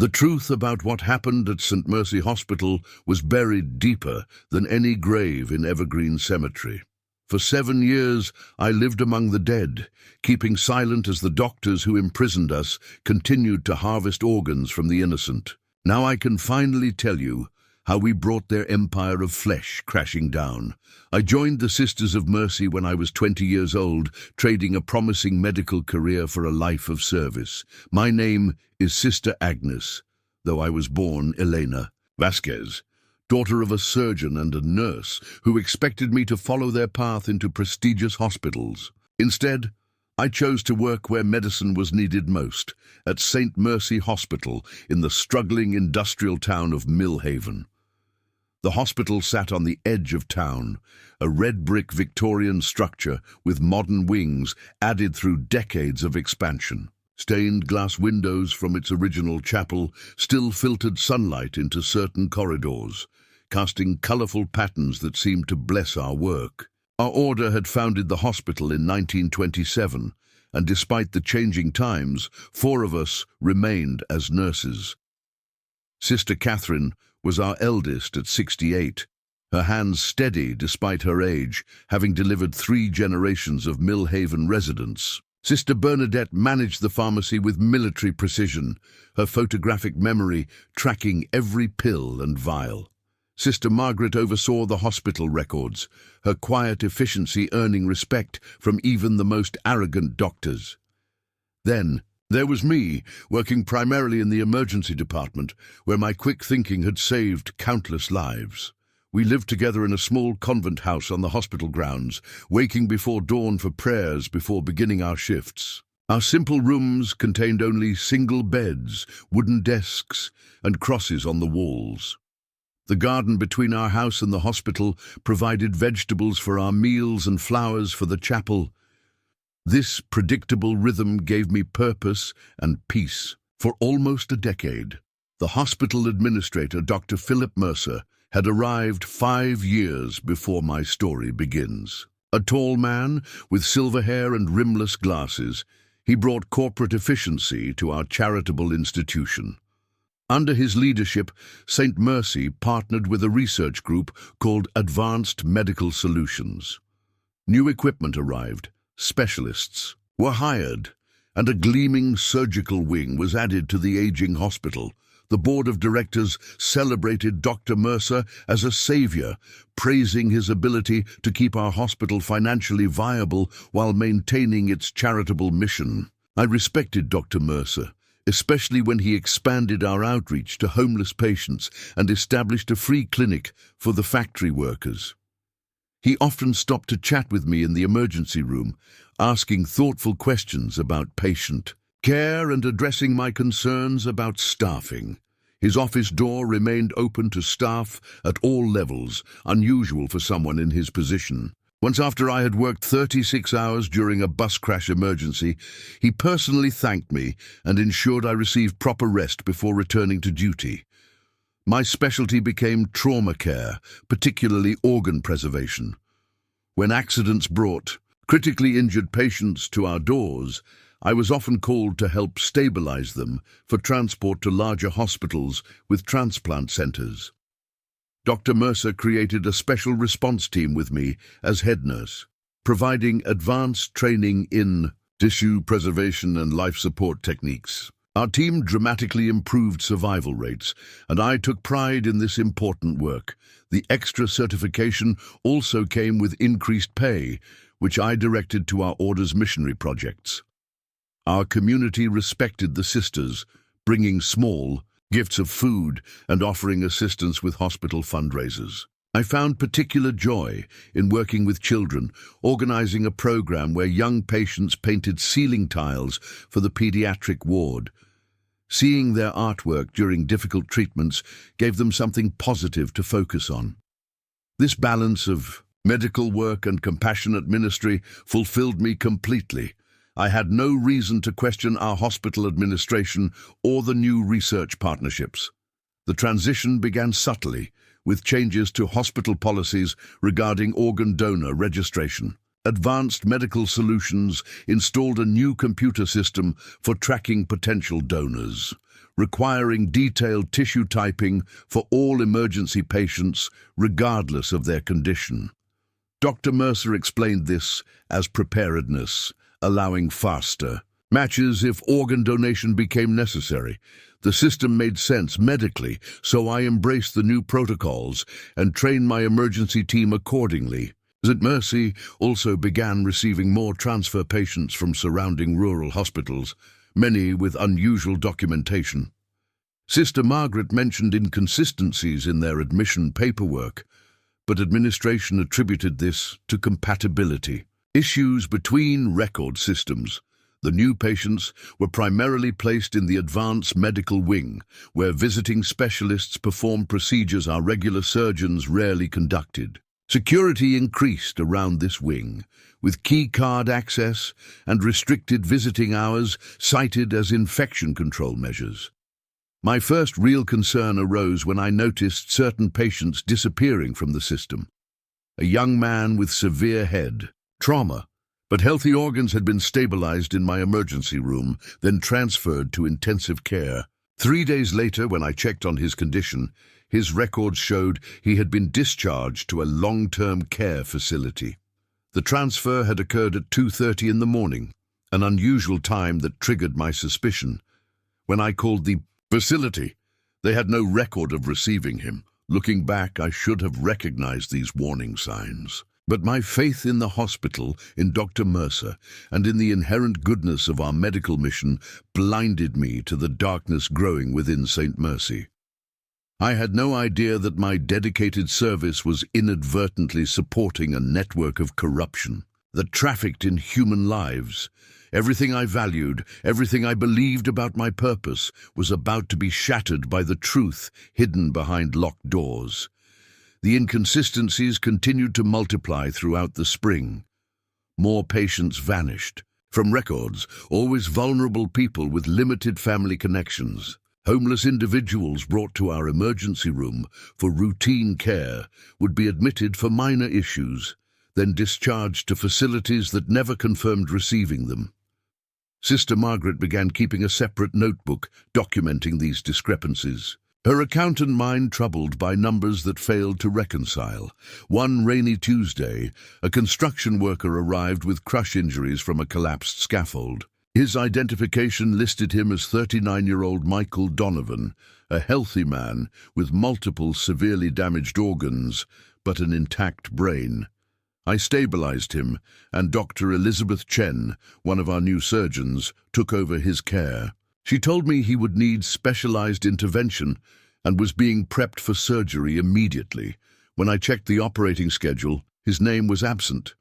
The truth about what happened at St. Mercy Hospital was buried deeper than any grave in Evergreen Cemetery. For 7 years, I lived among the dead, keeping silent as the doctors who imprisoned us continued to harvest organs from the innocent. Now I can finally tell you how we brought their empire of flesh crashing down. I joined the Sisters of Mercy when I was 20 years old, trading a promising medical career for a life of service. My name is Sister Agnes, though I was born Elena Vasquez, daughter of a surgeon and a nurse who expected me to follow their path into prestigious hospitals. Instead, I chose to work where medicine was needed most, at St. Mercy Hospital in the struggling industrial town of Millhaven. The hospital sat on the edge of town, a red brick Victorian structure with modern wings added through decades of expansion. Stained glass windows from its original chapel still filtered sunlight into certain corridors, casting colourful patterns that seemed to bless our work. Our order had founded the hospital in 1927, and despite the changing times, 4 of us remained as nurses. Sister Catherine was our eldest at 68, her hands steady despite her age, having delivered 3 generations of Millhaven residents. Sister Bernadette managed the pharmacy with military precision, her photographic memory tracking every pill and vial. Sister Margaret oversaw the hospital records, her quiet efficiency earning respect from even the most arrogant doctors. Then, there was me, working primarily in the emergency department, where my quick thinking had saved countless lives. We lived together in a small convent house on the hospital grounds, waking before dawn for prayers before beginning our shifts. Our simple rooms contained only single beds, wooden desks, and crosses on the walls. The garden between our house and the hospital provided vegetables for our meals and flowers for the chapel. This predictable rhythm gave me purpose and peace. For almost a decade, the hospital administrator, Dr. Philip Mercer, had arrived 5 years before my story begins. A tall man with silver hair and rimless glasses, he brought corporate efficiency to our charitable institution. Under his leadership, St. Mercy partnered with a research group called Advanced Medical Solutions. New equipment arrived, specialists were hired, and a gleaming surgical wing was added to the aging hospital. The board of directors celebrated Dr. Mercer as a savior, praising his ability to keep our hospital financially viable while maintaining its charitable mission. I respected Dr. Mercer, especially when he expanded our outreach to homeless patients and established a free clinic for the factory workers. He often stopped to chat with me in the emergency room, asking thoughtful questions about patient care and addressing my concerns about staffing. His office door remained open to staff at all levels, unusual for someone in his position. Once, after I had worked 36 hours during a bus crash emergency, he personally thanked me and ensured I received proper rest before returning to duty. My specialty became trauma care, particularly organ preservation. When accidents brought critically injured patients to our doors, I was often called to help stabilize them for transport to larger hospitals with transplant centers. Dr. Mercer created a special response team with me as head nurse, providing advanced training in tissue preservation and life support techniques. Our team dramatically improved survival rates, and I took pride in this important work. The extra certification also came with increased pay, which I directed to our order's missionary projects. Our community respected the sisters, bringing small gifts of food and offering assistance with hospital fundraisers. I found particular joy in working with children, organizing a program where young patients painted ceiling tiles for the pediatric ward. Seeing their artwork during difficult treatments gave them something positive to focus on. This balance of medical work and compassionate ministry fulfilled me completely. I had no reason to question our hospital administration or the new research partnerships. The transition began subtly, with changes to hospital policies regarding organ donor registration. Advanced Medical Solutions installed a new computer system for tracking potential donors, requiring detailed tissue typing for all emergency patients, regardless of their condition. Dr. Mercer explained this as preparedness, allowing faster matches if organ donation became necessary. The system made sense medically, so I embraced the new protocols and trained my emergency team accordingly. St. Mercy also began receiving more transfer patients from surrounding rural hospitals, many with unusual documentation. Sister Margaret mentioned inconsistencies in their admission paperwork, but administration attributed this to compatibility issues between record systems. The new patients were primarily placed in the advanced medical wing, where visiting specialists perform procedures our regular surgeons rarely conducted. Security increased around this wing, with key card access and restricted visiting hours cited as infection control measures. My first real concern arose when I noticed certain patients disappearing from the system. A young man with severe head trauma, but healthy organs had been stabilized in my emergency room, then transferred to intensive care. 3 days later, when I checked on his condition, his records showed he had been discharged to a long-term care facility. The transfer had occurred at 2:30 in the morning, an unusual time that triggered my suspicion. When I called the facility, they had no record of receiving him. Looking back, I should have recognized these warning signs. But my faith in the hospital, in Dr. Mercer, and in the inherent goodness of our medical mission blinded me to the darkness growing within St. Mercy. I had no idea that my dedicated service was inadvertently supporting a network of corruption that trafficked in human lives. Everything I valued, everything I believed about my purpose, was about to be shattered by the truth hidden behind locked doors. The inconsistencies continued to multiply throughout the spring. More patients vanished. From records, always vulnerable people with limited family connections. Homeless individuals brought to our emergency room for routine care would be admitted for minor issues, then discharged to facilities that never confirmed receiving them. Sister Margaret began keeping a separate notebook documenting these discrepancies. Her accountant mind troubled by numbers that failed to reconcile. One rainy Tuesday, a construction worker arrived with crush injuries from a collapsed scaffold. His identification listed him as 39-year-old Michael Donovan, a healthy man with multiple severely damaged organs, but an intact brain. I stabilized him, and Dr. Elizabeth Chen, one of our new surgeons, took over his care. She told me he would need specialized intervention and was being prepped for surgery immediately. When I checked the operating schedule, his name was absent.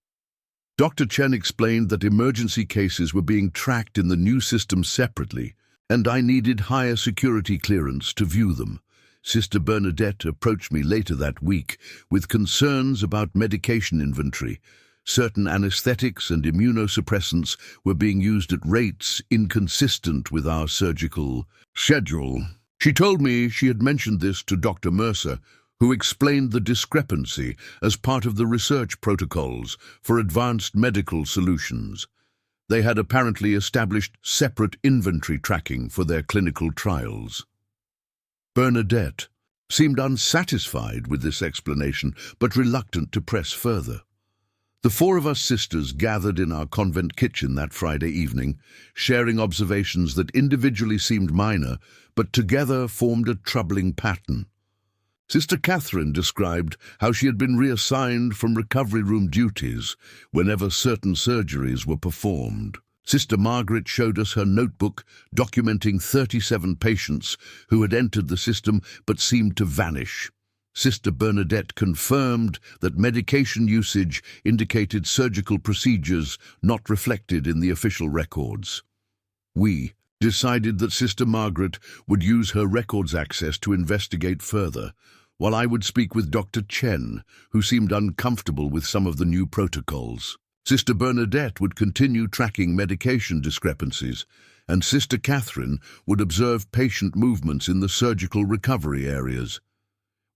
Dr. Chen explained that emergency cases were being tracked in the new system separately, and I needed higher security clearance to view them. Sister Bernadette approached me later that week with concerns about medication inventory. Certain anesthetics and immunosuppressants were being used at rates inconsistent with our surgical schedule. She told me she had mentioned this to Dr. Mercer, who explained the discrepancy as part of the research protocols for advanced medical solutions. They had apparently established separate inventory tracking for their clinical trials. Bernadette seemed unsatisfied with this explanation, but reluctant to press further. The 4 of us sisters gathered in our convent kitchen that Friday evening, sharing observations that individually seemed minor, but together formed a troubling pattern. Sister Catherine described how she had been reassigned from recovery room duties whenever certain surgeries were performed. Sister Margaret showed us her notebook documenting 37 patients who had entered the system but seemed to vanish. Sister Bernadette confirmed that medication usage indicated surgical procedures not reflected in the official records. We decided that Sister Margaret would use her records access to investigate further, while I would speak with Dr. Chen, who seemed uncomfortable with some of the new protocols. Sister Bernadette would continue tracking medication discrepancies, and Sister Catherine would observe patient movements in the surgical recovery areas.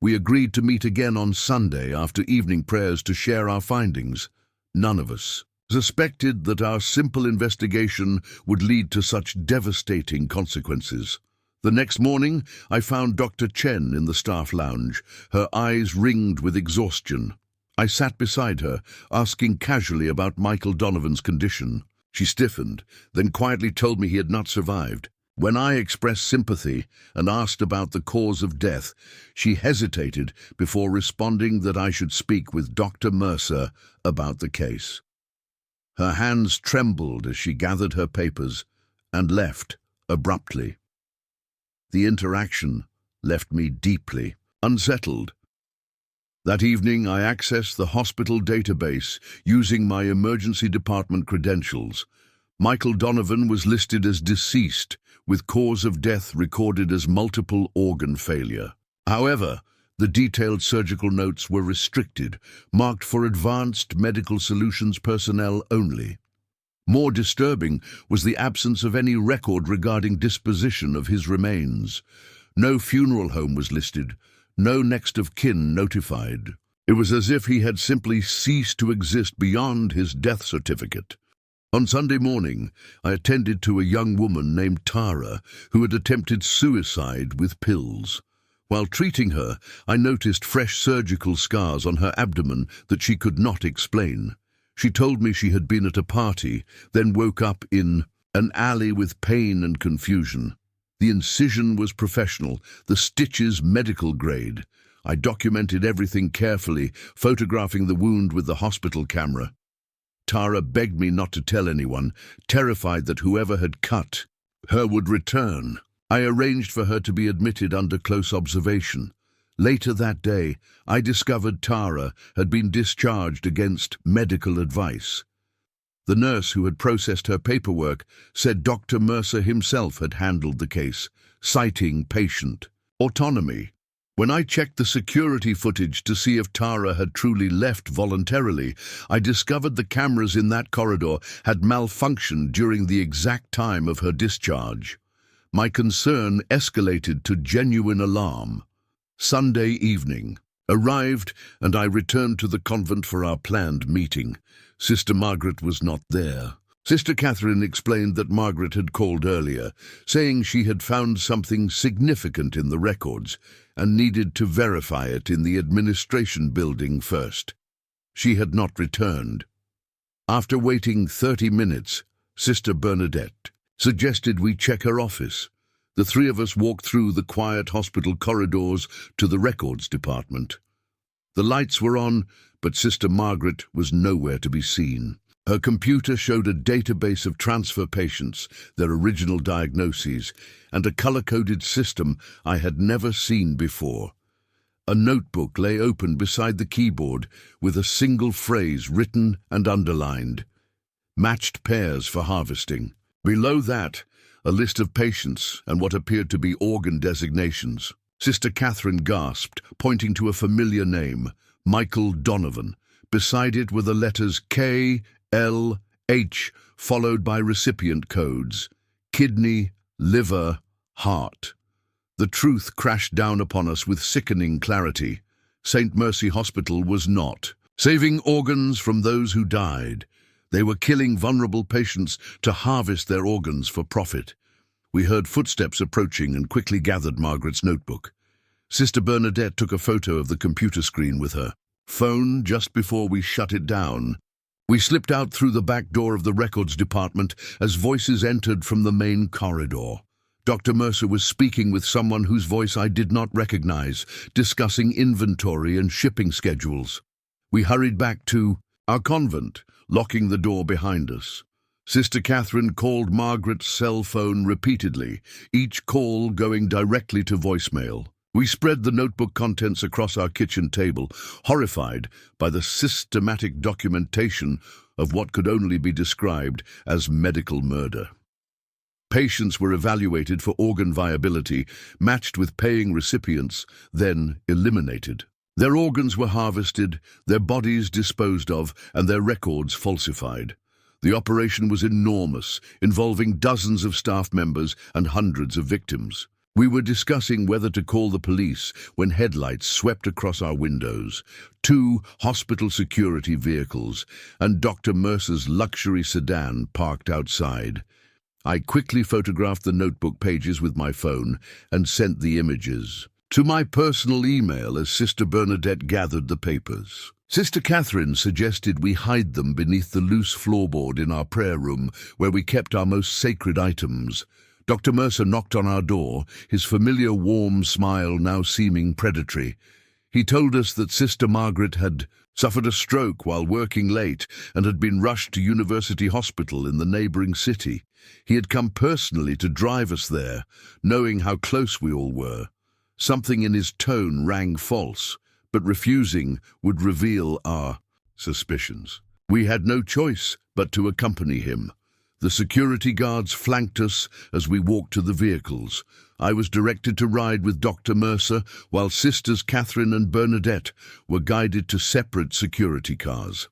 We agreed to meet again on Sunday after evening prayers to share our findings. None of us suspected that our simple investigation would lead to such devastating consequences. The next morning, I found Dr. Chen in the staff lounge, her eyes ringed with exhaustion. I sat beside her, asking casually about Michael Donovan's condition. She stiffened, then quietly told me he had not survived. When I expressed sympathy and asked about the cause of death, she hesitated before responding that I should speak with Dr. Mercer about the case. Her hands trembled as she gathered her papers and left abruptly. The interaction left me deeply unsettled. That evening, I accessed the hospital database using my emergency department credentials. Michael Donovan was listed as deceased, with cause of death recorded as multiple organ failure. However, the detailed surgical notes were restricted, marked for advanced medical solutions personnel only. More disturbing was the absence of any record regarding disposition of his remains. No funeral home was listed, no next of kin notified. It was as if he had simply ceased to exist beyond his death certificate. On Sunday morning, I attended to a young woman named Tara who had attempted suicide with pills. While treating her, I noticed fresh surgical scars on her abdomen that she could not explain. She told me she had been at a party, then woke up in an alley with pain and confusion. The incision was professional, the stitches medical grade. I documented everything carefully, photographing the wound with the hospital camera. Tara begged me not to tell anyone, terrified that whoever had cut her would return. I arranged for her to be admitted under close observation. Later that day, I discovered Tara had been discharged against medical advice. The nurse who had processed her paperwork said Dr. Mercer himself had handled the case, citing patient autonomy. When I checked the security footage to see if Tara had truly left voluntarily, I discovered the cameras in that corridor had malfunctioned during the exact time of her discharge. My concern escalated to genuine alarm. Sunday evening arrived, and I returned to the convent for our planned meeting. Sister Margaret was not there. Sister Catherine explained that Margaret had called earlier, saying she had found something significant in the records and needed to verify it in the administration building first. She had not returned. After waiting 30 minutes, Sister Bernadette suggested we check her office. The three of us walked through the quiet hospital corridors to the records department. The lights were on, but Sister Margaret was nowhere to be seen. Her computer showed a database of transfer patients, their original diagnoses, and a color-coded system I had never seen before. A notebook lay open beside the keyboard with a single phrase written and underlined: matched pairs for harvesting. Below that, a list of patients and what appeared to be organ designations. Sister Catherine gasped, pointing to a familiar name, Michael Donovan. Beside it were the letters K, L, H, followed by recipient codes: kidney, liver, heart. The truth crashed down upon us with sickening clarity. St. Mercy Hospital was not saving organs from those who died. They were killing vulnerable patients to harvest their organs for profit. We heard footsteps approaching and quickly gathered Margaret's notebook. Sister Bernadette took a photo of the computer screen with her phone just before we shut it down. We slipped out through the back door of the records department as voices entered from the main corridor. Dr. Mercer was speaking with someone whose voice I did not recognize, discussing inventory and shipping schedules. We hurried back to our convent, locking the door behind us. Sister Catherine called Margaret's cell phone repeatedly, each call going directly to voicemail. We spread the notebook contents across our kitchen table, horrified by the systematic documentation of what could only be described as medical murder. Patients were evaluated for organ viability, matched with paying recipients, then eliminated. Their organs were harvested, their bodies disposed of, and their records falsified. The operation was enormous, involving dozens of staff members and hundreds of victims. We were discussing whether to call the police when headlights swept across our windows, 2 hospital security vehicles, and Dr. Mercer's luxury sedan parked outside. I quickly photographed the notebook pages with my phone and sent the images to my personal email as Sister Bernadette gathered the papers. Sister Catherine suggested we hide them beneath the loose floorboard in our prayer room where we kept our most sacred items. Dr. Mercer knocked on our door, his familiar warm smile now seeming predatory. He told us that Sister Margaret had suffered a stroke while working late and had been rushed to University Hospital in the neighboring city. He had come personally to drive us there, knowing how close we all were. Something in his tone rang false, but refusing would reveal our suspicions. We had no choice but to accompany him. The security guards flanked us as we walked to the vehicles. I was directed to ride with Dr. Mercer, while Sisters Catherine and Bernadette were guided to separate security cars.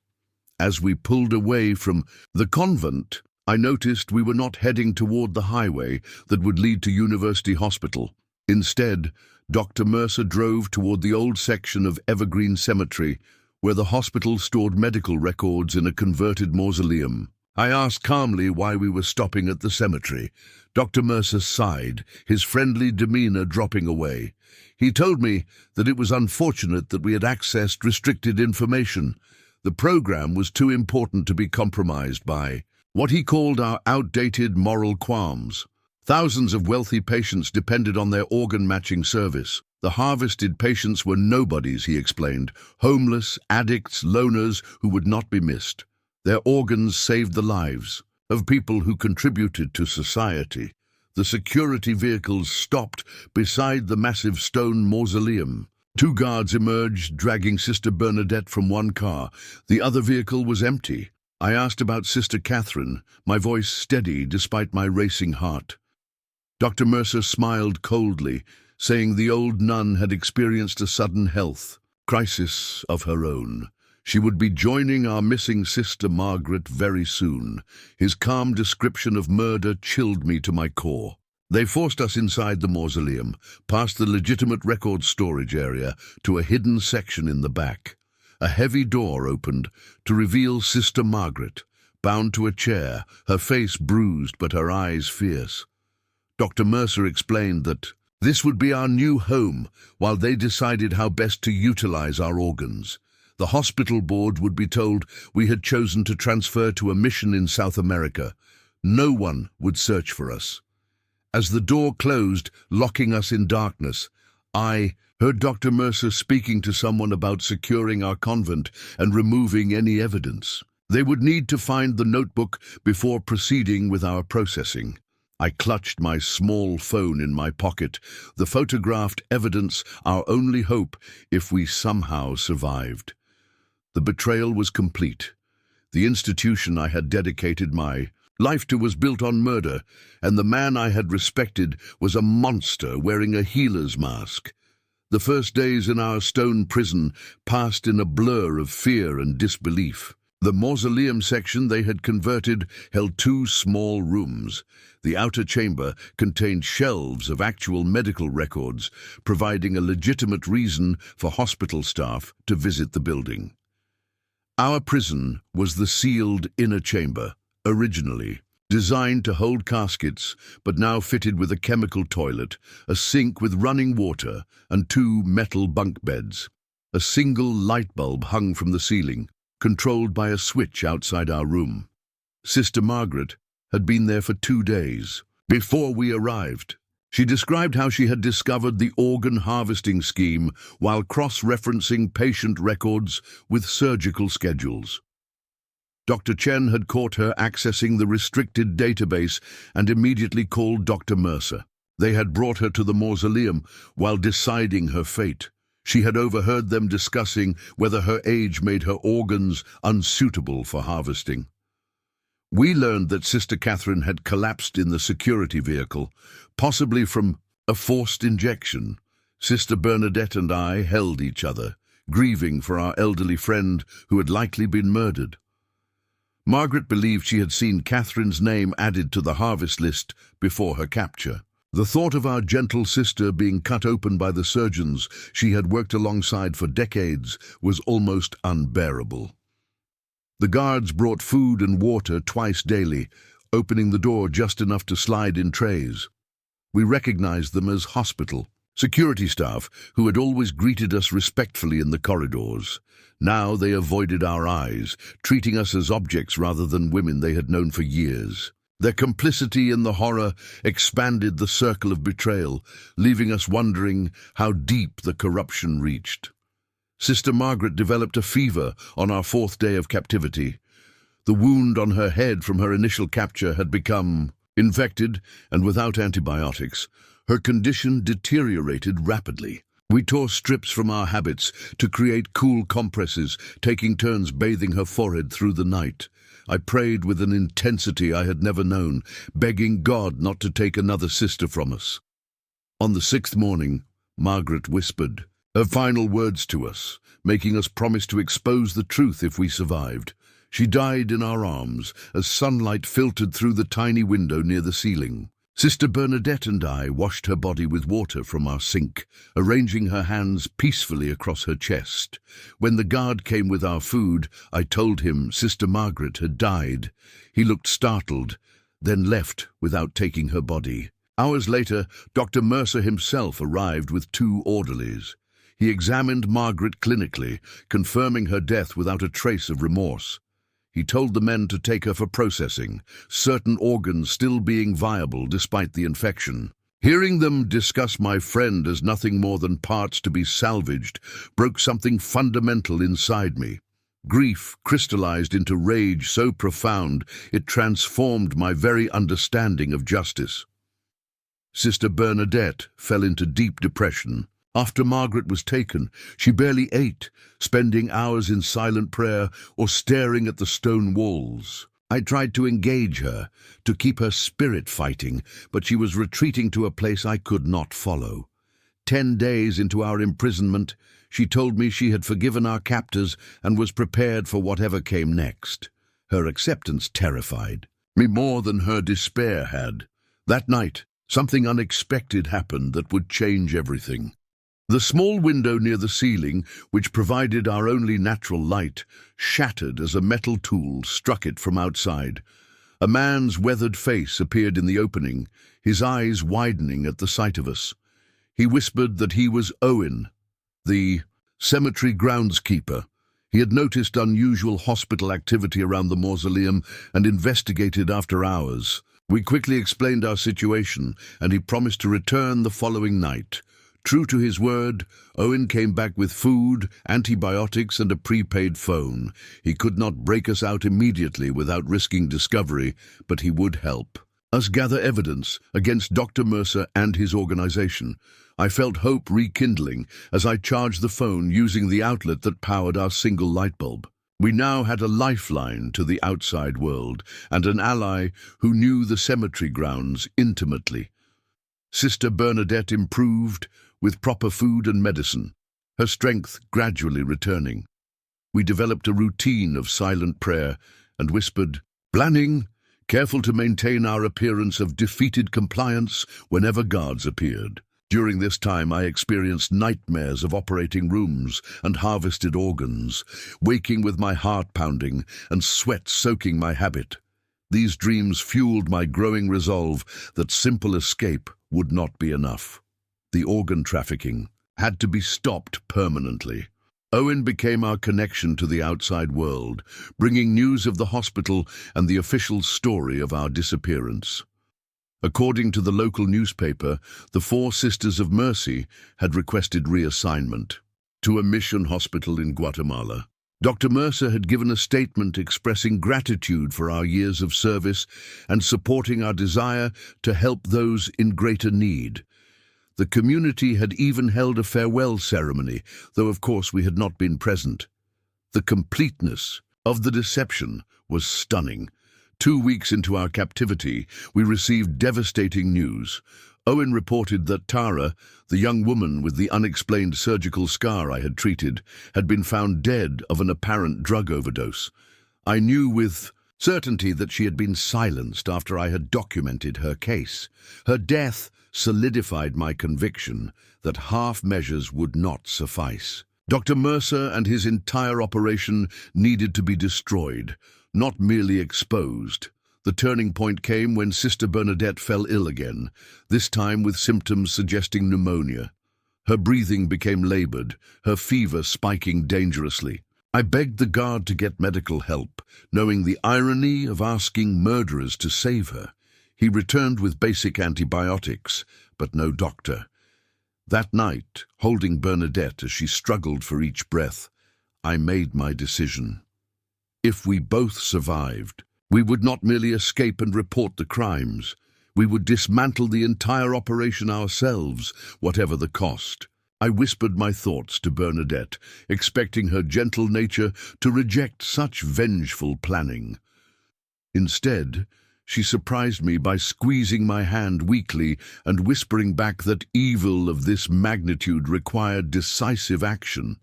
As we pulled away from the convent, I noticed we were not heading toward the highway that would lead to University Hospital. Instead, Dr. Mercer drove toward the old section of Evergreen Cemetery, where the hospital stored medical records in a converted mausoleum. I asked calmly why we were stopping at the cemetery. Dr. Mercer sighed, his friendly demeanor dropping away. He told me that it was unfortunate that we had accessed restricted information. The program was too important to be compromised by what he called our outdated moral qualms. Thousands of wealthy patients depended on their organ-matching service. The harvested patients were nobodies, he explained, homeless, addicts, loners who would not be missed. Their organs saved the lives of people who contributed to society. The security vehicles stopped beside the massive stone mausoleum. Two guards emerged, dragging Sister Bernadette from one car. The other vehicle was empty. I asked about Sister Catherine, my voice steady despite my racing heart. Dr. Mercer smiled coldly, saying the old nun had experienced a sudden health crisis of her own. She would be joining our missing Sister Margaret very soon. His calm description of murder chilled me to my core. They forced us inside the mausoleum, past the legitimate record storage area, to a hidden section in the back. A heavy door opened to reveal Sister Margaret, bound to a chair, her face bruised but her eyes fierce. Dr. Mercer explained that this would be our new home while they decided how best to utilize our organs. The hospital board would be told we had chosen to transfer to a mission in South America. No one would search for us. As the door closed, locking us in darkness, I heard Dr. Mercer speaking to someone about securing our convent and removing any evidence. They would need to find the notebook before proceeding with our processing. I clutched my small phone in my pocket, the photographed evidence our only hope if we somehow survived. The betrayal was complete. The institution I had dedicated my life to was built on murder, and the man I had respected was a monster wearing a healer's mask. The first days in our stone prison passed in a blur of fear and disbelief. The mausoleum section they had converted held two small rooms. The outer chamber contained shelves of actual medical records, providing a legitimate reason for hospital staff to visit the building. Our prison was the sealed inner chamber, originally designed to hold caskets, but now fitted with a chemical toilet, a sink with running water, and two metal bunk beds. A single light bulb hung from the ceiling, controlled by a switch outside our room. Sister Margaret had been there for 2 days before we arrived. She described how she had discovered the organ harvesting scheme while cross-referencing patient records with surgical schedules. Dr. Chen had caught her accessing the restricted database and immediately called Dr. Mercer. They had brought her to the mausoleum while deciding her fate. She had overheard them discussing whether her age made her organs unsuitable for harvesting. We learned that Sister Catherine had collapsed in the security vehicle, possibly from a forced injection. Sister Bernadette and I held each other, grieving for our elderly friend who had likely been murdered. Margaret believed she had seen Catherine's name added to the harvest list before her capture. The thought of our gentle sister being cut open by the surgeons she had worked alongside for decades was almost unbearable. The guards brought food and water twice daily, opening the door just enough to slide in trays. We recognized them as hospital security staff who had always greeted us respectfully in the corridors. Now they avoided our eyes, treating us as objects rather than women they had known for years. Their complicity in the horror expanded the circle of betrayal, leaving us wondering how deep the corruption reached. Sister Margaret developed a fever on our 4th day of captivity. The wound on her head from her initial capture had become infected, and without antibiotics, her condition deteriorated rapidly. We tore strips from our habits to create cool compresses, taking turns bathing her forehead through the night. I prayed with an intensity I had never known, begging God not to take another sister from us. On the 6th morning, Margaret whispered her final words to us, making us promise to expose the truth if we survived. She died in our arms as sunlight filtered through the tiny window near the ceiling. Sister Bernadette and I washed her body with water from our sink, arranging her hands peacefully across her chest. When the guard came with our food, I told him Sister Margaret had died. He looked startled, then left without taking her body. Hours later, Dr. Mercer himself arrived with 2 orderlies. He examined Margaret clinically, confirming her death without a trace of remorse. He told the men to take her for processing, certain organs still being viable despite the infection. Hearing them discuss my friend as nothing more than parts to be salvaged broke something fundamental inside me. Grief crystallized into rage so profound it transformed my very understanding of justice. Sister Bernadette fell into deep depression. After Margaret was taken, she barely ate, spending hours in silent prayer or staring at the stone walls. I tried to engage her, to keep her spirit fighting, but she was retreating to a place I could not follow. 10 days into our imprisonment, she told me she had forgiven our captors and was prepared for whatever came next. Her acceptance terrified me more than her despair had. That night, something unexpected happened that would change everything. The small window near the ceiling, which provided our only natural light, shattered as a metal tool struck it from outside. A man's weathered face appeared in the opening, his eyes widening at the sight of us. He whispered that he was Owen, the cemetery groundskeeper. He had noticed unusual hospital activity around the mausoleum and investigated after hours. We quickly explained our situation, and he promised to return the following night. True to his word, Owen came back with food, antibiotics, and a prepaid phone. He could not break us out immediately without risking discovery, but he would help us gather evidence against Dr. Mercer and his organization. I felt hope rekindling as I charged the phone using the outlet that powered our single light bulb. We now had a lifeline to the outside world and an ally who knew the cemetery grounds intimately. Sister Bernadette improved with proper food and medicine, her strength gradually returning. We developed a routine of silent prayer and whispered, "Planning," careful to maintain our appearance of defeated compliance whenever guards appeared. During this time, I experienced nightmares of operating rooms and harvested organs, waking with my heart pounding and sweat soaking my habit. These dreams fueled my growing resolve that simple escape would not be enough. The organ trafficking had to be stopped permanently. Owen became our connection to the outside world, bringing news of the hospital and the official story of our disappearance. According to the local newspaper, the 4 Sisters of Mercy had requested reassignment to a mission hospital in Guatemala. Dr. Mercer had given a statement expressing gratitude for our years of service and supporting our desire to help those in greater need. The community had even held a farewell ceremony, though of course we had not been present. The completeness of the deception was stunning. 2 weeks into our captivity, we received devastating news. Owen reported that Tara, the young woman with the unexplained surgical scar I had treated, had been found dead of an apparent drug overdose. I knew with certainty that she had been silenced after I had documented her case. Her death solidified my conviction that half measures would not suffice. Dr. Mercer and his entire operation needed to be destroyed, not merely exposed. The turning point came when Sister Bernadette fell ill again, this time with symptoms suggesting pneumonia. Her breathing became labored, her fever spiking dangerously. I begged the guard to get medical help, knowing the irony of asking murderers to save her. He returned with basic antibiotics, but no doctor. That night, holding Bernadette as she struggled for each breath, I made my decision. If we both survived, we would not merely escape and report the crimes. We would dismantle the entire operation ourselves, whatever the cost. I whispered my thoughts to Bernadette, expecting her gentle nature to reject such vengeful planning. Instead, she surprised me by squeezing my hand weakly and whispering back that evil of this magnitude required decisive action.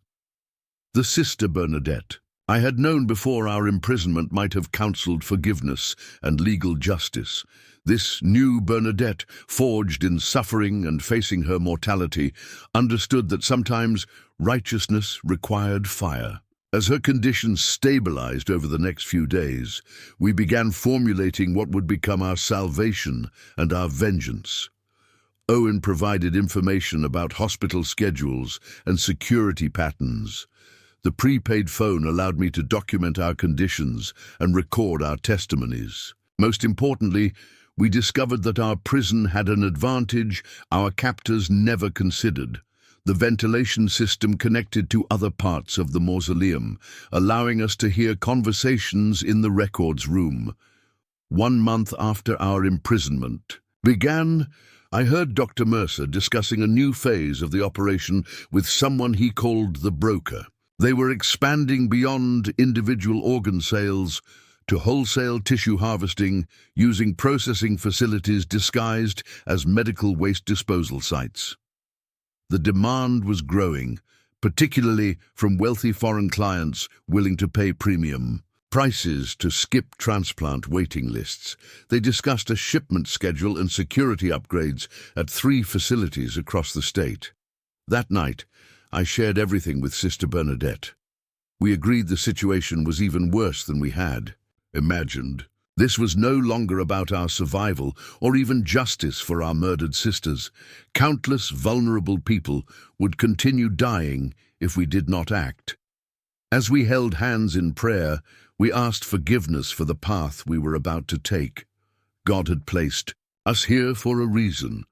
The Sister Bernadette I had known before our imprisonment might have counseled forgiveness and legal justice. This new Bernadette, forged in suffering and facing her mortality, understood that sometimes righteousness required fire. As her condition stabilized over the next few days, we began formulating what would become our salvation and our vengeance. Owen provided information about hospital schedules and security patterns. The prepaid phone allowed me to document our conditions and record our testimonies. Most importantly, we discovered that our prison had an advantage our captors never considered. The ventilation system connected to other parts of the mausoleum, allowing us to hear conversations in the records room. 1 month after our imprisonment began, I heard Dr. Mercer discussing a new phase of the operation with someone he called the broker. They were expanding beyond individual organ sales to wholesale tissue harvesting using processing facilities disguised as medical waste disposal sites. The demand was growing, particularly from wealthy foreign clients willing to pay premium prices to skip transplant waiting lists. They discussed a shipment schedule and security upgrades at 3 facilities across the state. That night, I shared everything with Sister Bernadette. We agreed the situation was even worse than we had imagined. This was no longer about our survival or even justice for our murdered sisters. Countless vulnerable people would continue dying if we did not act. As we held hands in prayer, we asked forgiveness for the path we were about to take. God had placed us here for a reason.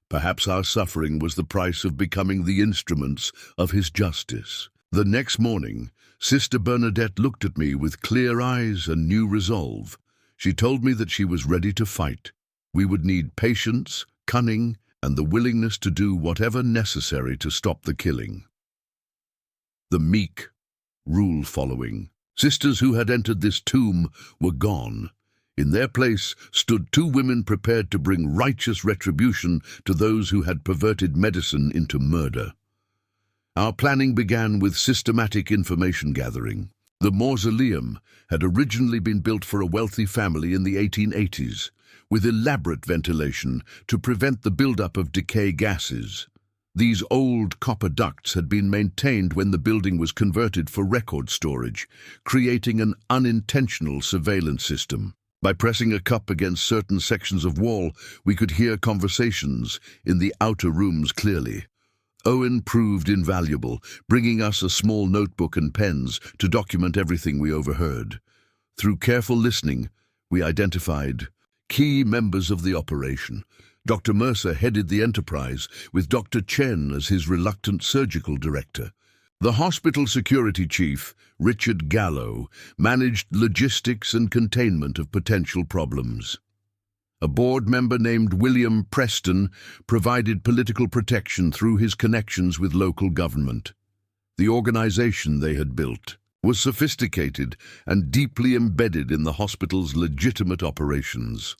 Perhaps our suffering was the price of becoming the instruments of His justice. The next morning, Sister Bernadette looked at me with clear eyes and new resolve. She told me that she was ready to fight. We would need patience, cunning, and the willingness to do whatever necessary to stop the killing. The meek, rule-following sisters who had entered this tomb were gone. In their place stood 2 women prepared to bring righteous retribution to those who had perverted medicine into murder. Our planning began with systematic information gathering. The mausoleum had originally been built for a wealthy family in the 1880s, with elaborate ventilation to prevent the buildup of decay gases. These old copper ducts had been maintained when the building was converted for record storage, creating an unintentional surveillance system. By pressing a cup against certain sections of wall, we could hear conversations in the outer rooms clearly. Owen proved invaluable, bringing us a small notebook and pens to document everything we overheard. Through careful listening, we identified key members of the operation. Dr. Mercer headed the enterprise, with Dr. Chen as his reluctant surgical director. The hospital security chief, Richard Gallo, managed logistics and containment of potential problems. A board member named William Preston provided political protection through his connections with local government. The organization they had built was sophisticated and deeply embedded in the hospital's legitimate operations.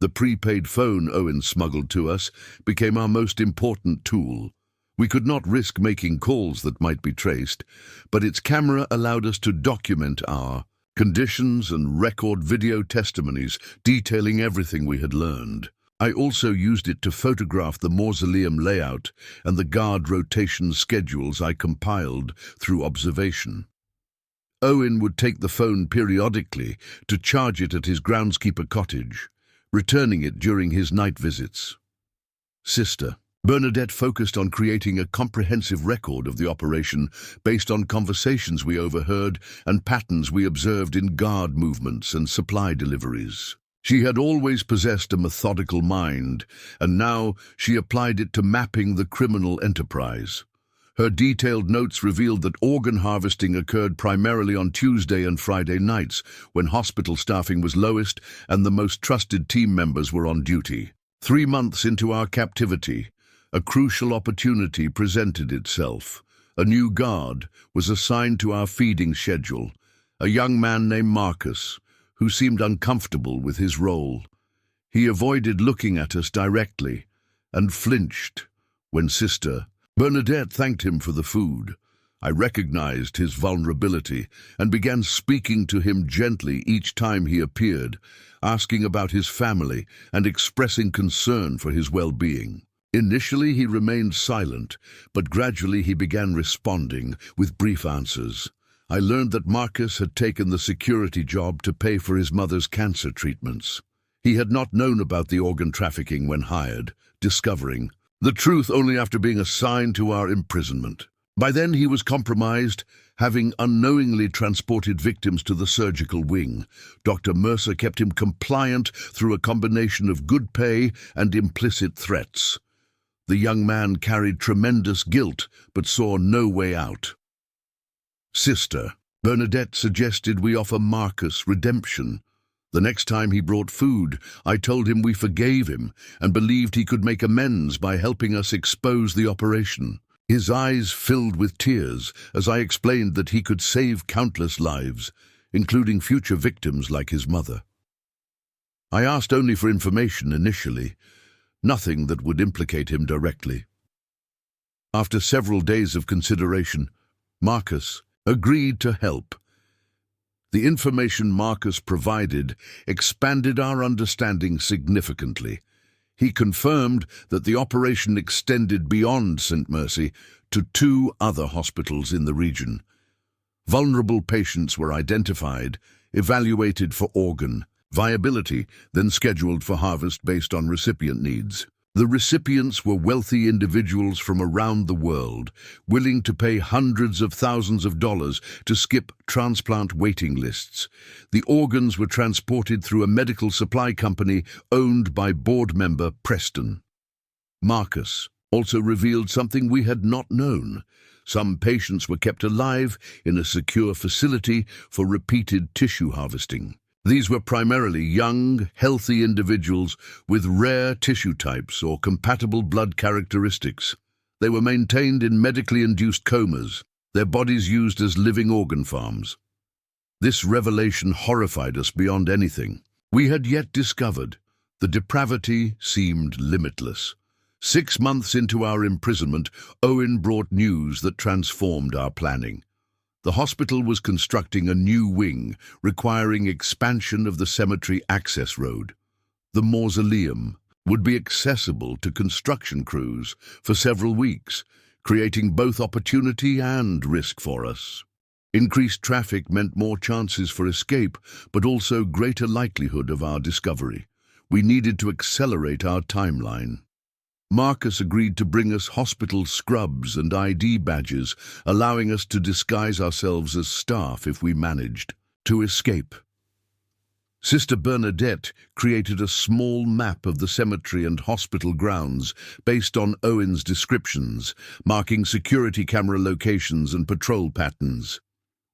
The prepaid phone Owen smuggled to us became our most important tool. We could not risk making calls that might be traced, but its camera allowed us to document our conditions and record video testimonies detailing everything we had learned. I also used it to photograph the mausoleum layout and the guard rotation schedules I compiled through observation. Owen would take the phone periodically to charge it at his groundskeeper cottage, returning it during his night visits. Sister Bernadette focused on creating a comprehensive record of the operation based on conversations we overheard and patterns we observed in guard movements and supply deliveries. She had always possessed a methodical mind, and now she applied it to mapping the criminal enterprise. Her detailed notes revealed that organ harvesting occurred primarily on Tuesday and Friday nights, when hospital staffing was lowest and the most trusted team members were on duty. 3 months into our captivity, a crucial opportunity presented itself. A new guard was assigned to our feeding schedule, a young man named Marcus, who seemed uncomfortable with his role. He avoided looking at us directly and flinched when Sister Bernadette thanked him for the food. I recognized his vulnerability and began speaking to him gently each time he appeared, asking about his family and expressing concern for his well-being. Initially, he remained silent, but gradually he began responding with brief answers. I learned that Marcus had taken the security job to pay for his mother's cancer treatments. He had not known about the organ trafficking when hired, discovering the truth only after being assigned to our imprisonment. By then he was compromised, having unknowingly transported victims to the surgical wing. Dr. Mercer kept him compliant through a combination of good pay and implicit threats. The young man carried tremendous guilt, but saw no way out. Sister Bernadette suggested we offer Marcus redemption. The next time he brought food, I told him we forgave him and believed he could make amends by helping us expose the operation. His eyes filled with tears as I explained that he could save countless lives, including future victims like his mother. I asked only for information initially, nothing that would implicate him directly. After several days of consideration, Marcus agreed to help. The information Marcus provided expanded our understanding significantly. He confirmed that the operation extended beyond St. Mercy to 2 other hospitals in the region. Vulnerable patients were identified, evaluated for organ viability, then scheduled for harvest based on recipient needs. The recipients were wealthy individuals from around the world, willing to pay hundreds of thousands of dollars to skip transplant waiting lists. The organs were transported through a medical supply company owned by board member Preston. Marcus also revealed something we had not known. Some patients were kept alive in a secure facility for repeated tissue harvesting. These were primarily young, healthy individuals with rare tissue types or compatible blood characteristics. They were maintained in medically induced comas, their bodies used as living organ farms. This revelation horrified us beyond anything we had yet discovered. The depravity seemed limitless. 6 months into our imprisonment, Owen brought news that transformed our planning. The hospital was constructing a new wing, requiring expansion of the cemetery access road. The mausoleum would be accessible to construction crews for several weeks, creating both opportunity and risk for us. Increased traffic meant more chances for escape, but also greater likelihood of our discovery. We needed to accelerate our timeline. Marcus agreed to bring us hospital scrubs and ID badges, allowing us to disguise ourselves as staff if we managed to escape. Sister Bernadette created a small map of the cemetery and hospital grounds based on Owen's descriptions, marking security camera locations and patrol patterns.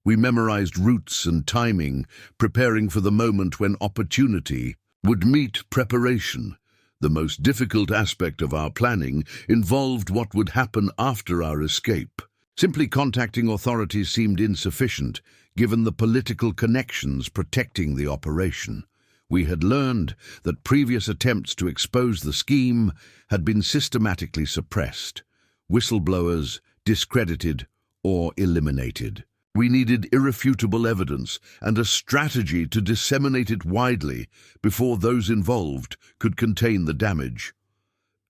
We memorized routes and timing, preparing for the moment when opportunity would meet preparation. The most difficult aspect of our planning involved what would happen after our escape. Simply contacting authorities seemed insufficient, given the political connections protecting the operation. We had learned that previous attempts to expose the scheme had been systematically suppressed, whistleblowers discredited or eliminated. We needed irrefutable evidence and a strategy to disseminate it widely before those involved could contain the damage.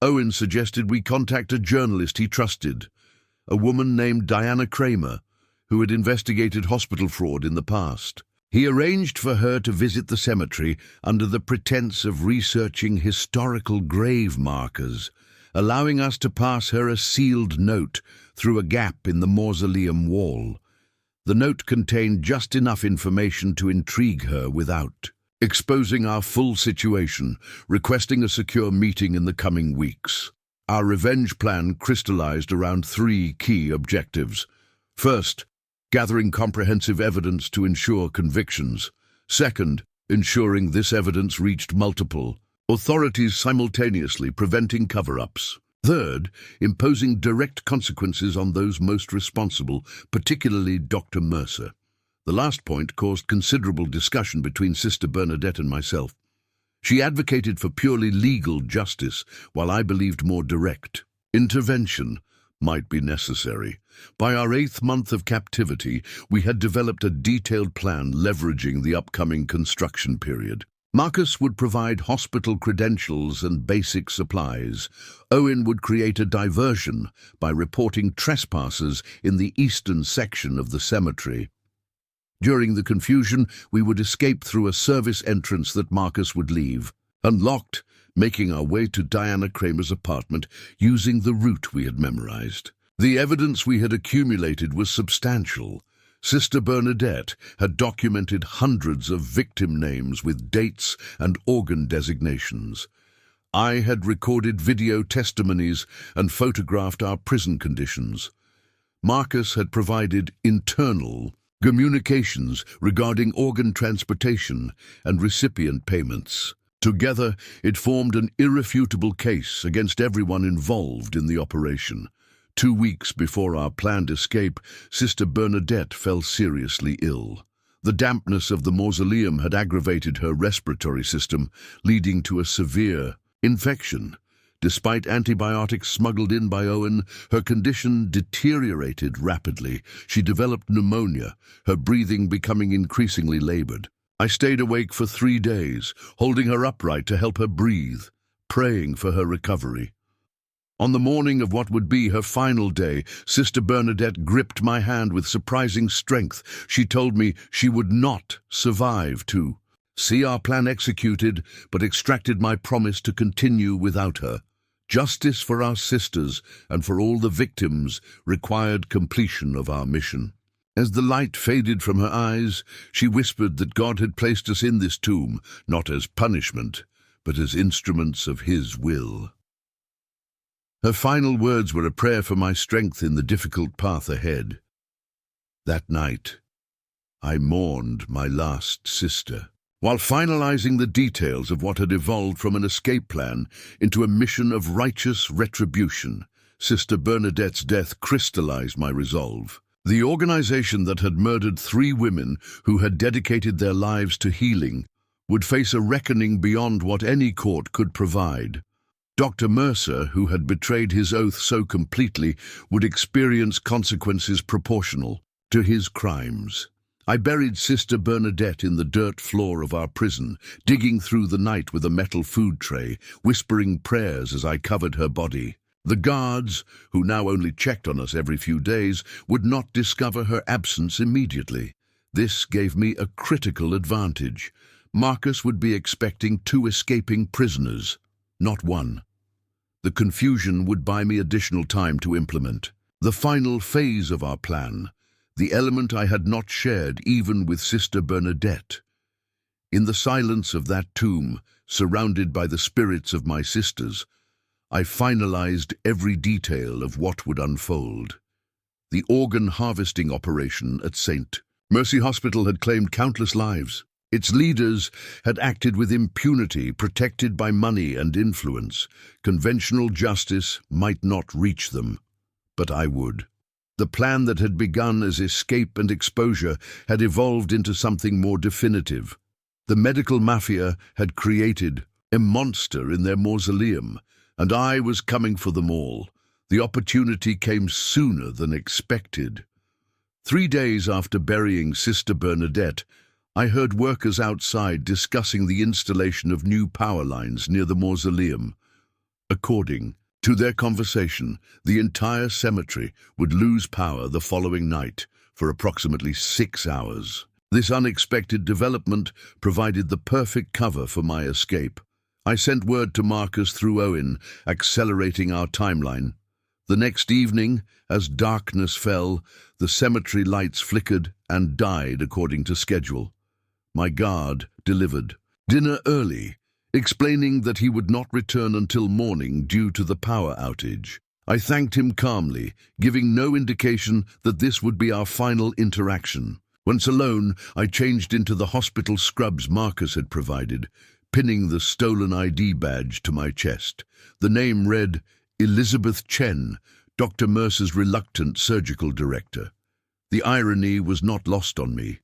Owen suggested we contact a journalist he trusted, a woman named Diana Kramer, who had investigated hospital fraud in the past. He arranged for her to visit the cemetery under the pretense of researching historical grave markers, allowing us to pass her a sealed note through a gap in the mausoleum wall. The note contained just enough information to intrigue her without exposing our full situation, requesting a secure meeting in the coming weeks. Our revenge plan crystallized around 3 key objectives. First, gathering comprehensive evidence to ensure convictions. Second, ensuring this evidence reached multiple authorities simultaneously, preventing cover-ups. Third, imposing direct consequences on those most responsible, particularly Dr. Mercer. The last point caused considerable discussion between Sister Bernadette and myself. She advocated for purely legal justice, while I believed more direct intervention might be necessary. By our 8th month of captivity, we had developed a detailed plan leveraging the upcoming construction period. Marcus would provide hospital credentials and basic supplies. Owen would create a diversion by reporting trespassers in the eastern section of the cemetery. During the confusion, we would escape through a service entrance that Marcus would leave unlocked, making our way to Diana Kramer's apartment using the route we had memorized. The evidence we had accumulated was substantial. Sister Bernadette had documented hundreds of victim names with dates and organ designations. I had recorded video testimonies and photographed our prison conditions. Marcus had provided internal communications regarding organ transportation and recipient payments. Together, it formed an irrefutable case against everyone involved in the operation. 2 weeks before our planned escape, Sister Bernadette fell seriously ill. The dampness of the mausoleum had aggravated her respiratory system, leading to a severe infection. Despite antibiotics smuggled in by Owen, her condition deteriorated rapidly. She developed pneumonia, her breathing becoming increasingly labored. I stayed awake for 3 days, holding her upright to help her breathe, praying for her recovery. On the morning of what would be her final day, Sister Bernadette gripped my hand with surprising strength. She told me she would not survive to see our plan executed, but extracted my promise to continue without her. Justice for our sisters and for all the victims required completion of our mission. As the light faded from her eyes, she whispered that God had placed us in this tomb, not as punishment, but as instruments of His will. Her final words were a prayer for my strength in the difficult path ahead. That night, I mourned my last sister, while finalizing the details of what had evolved from an escape plan into a mission of righteous retribution. Sister Bernadette's death crystallized my resolve. The organization that had murdered 3 women who had dedicated their lives to healing would face a reckoning beyond what any court could provide. Dr. Mercer, who had betrayed his oath so completely, would experience consequences proportional to his crimes. I buried Sister Bernadette in the dirt floor of our prison, digging through the night with a metal food tray, whispering prayers as I covered her body. The guards, who now only checked on us every few days, would not discover her absence immediately. This gave me a critical advantage. Marcus would be expecting 2 escaping prisoners, not 1. The confusion would buy me additional time to implement the final phase of our plan, the element I had not shared even with Sister Bernadette. In the silence of that tomb, surrounded by the spirits of my sisters, I finalized every detail of what would unfold. The organ harvesting operation at St. Mercy Hospital had claimed countless lives. Its leaders had acted with impunity, protected by money and influence. Conventional justice might not reach them, but I would. The plan that had begun as escape and exposure had evolved into something more definitive. The medical mafia had created a monster in their mausoleum, and I was coming for them all. The opportunity came sooner than expected. 3 days after burying Sister Bernadette, I heard workers outside discussing the installation of new power lines near the mausoleum. According to their conversation, the entire cemetery would lose power the following night, for approximately 6 hours. This unexpected development provided the perfect cover for my escape. I sent word to Marcus through Owen, accelerating our timeline. The next evening, as darkness fell, the cemetery lights flickered and died according to schedule. My guard delivered dinner early, explaining that he would not return until morning due to the power outage. I thanked him calmly, giving no indication that this would be our final interaction. Once alone, I changed into the hospital scrubs Marcus had provided, pinning the stolen ID badge to my chest. The name read, Elizabeth Chen, Dr. Mercer's reluctant surgical director. The irony was not lost on me.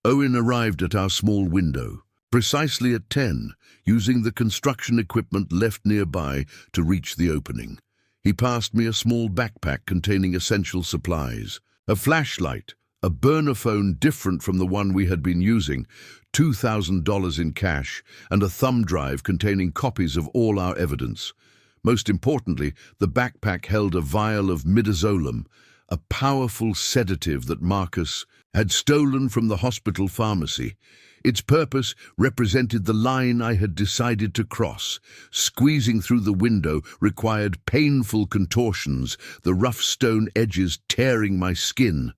Owen arrived at our small window, precisely at 10, using the construction equipment left nearby to reach the opening. He passed me a small backpack containing essential supplies, a flashlight, a burner phone different from the one we had been using, $2,000 in cash, and a thumb drive containing copies of all our evidence. Most importantly, the backpack held a vial of midazolam, a powerful sedative that Marcus had stolen from the hospital pharmacy. Its purpose represented the line I had decided to cross. Squeezing through the window required painful contortions, the rough stone edges tearing my skin.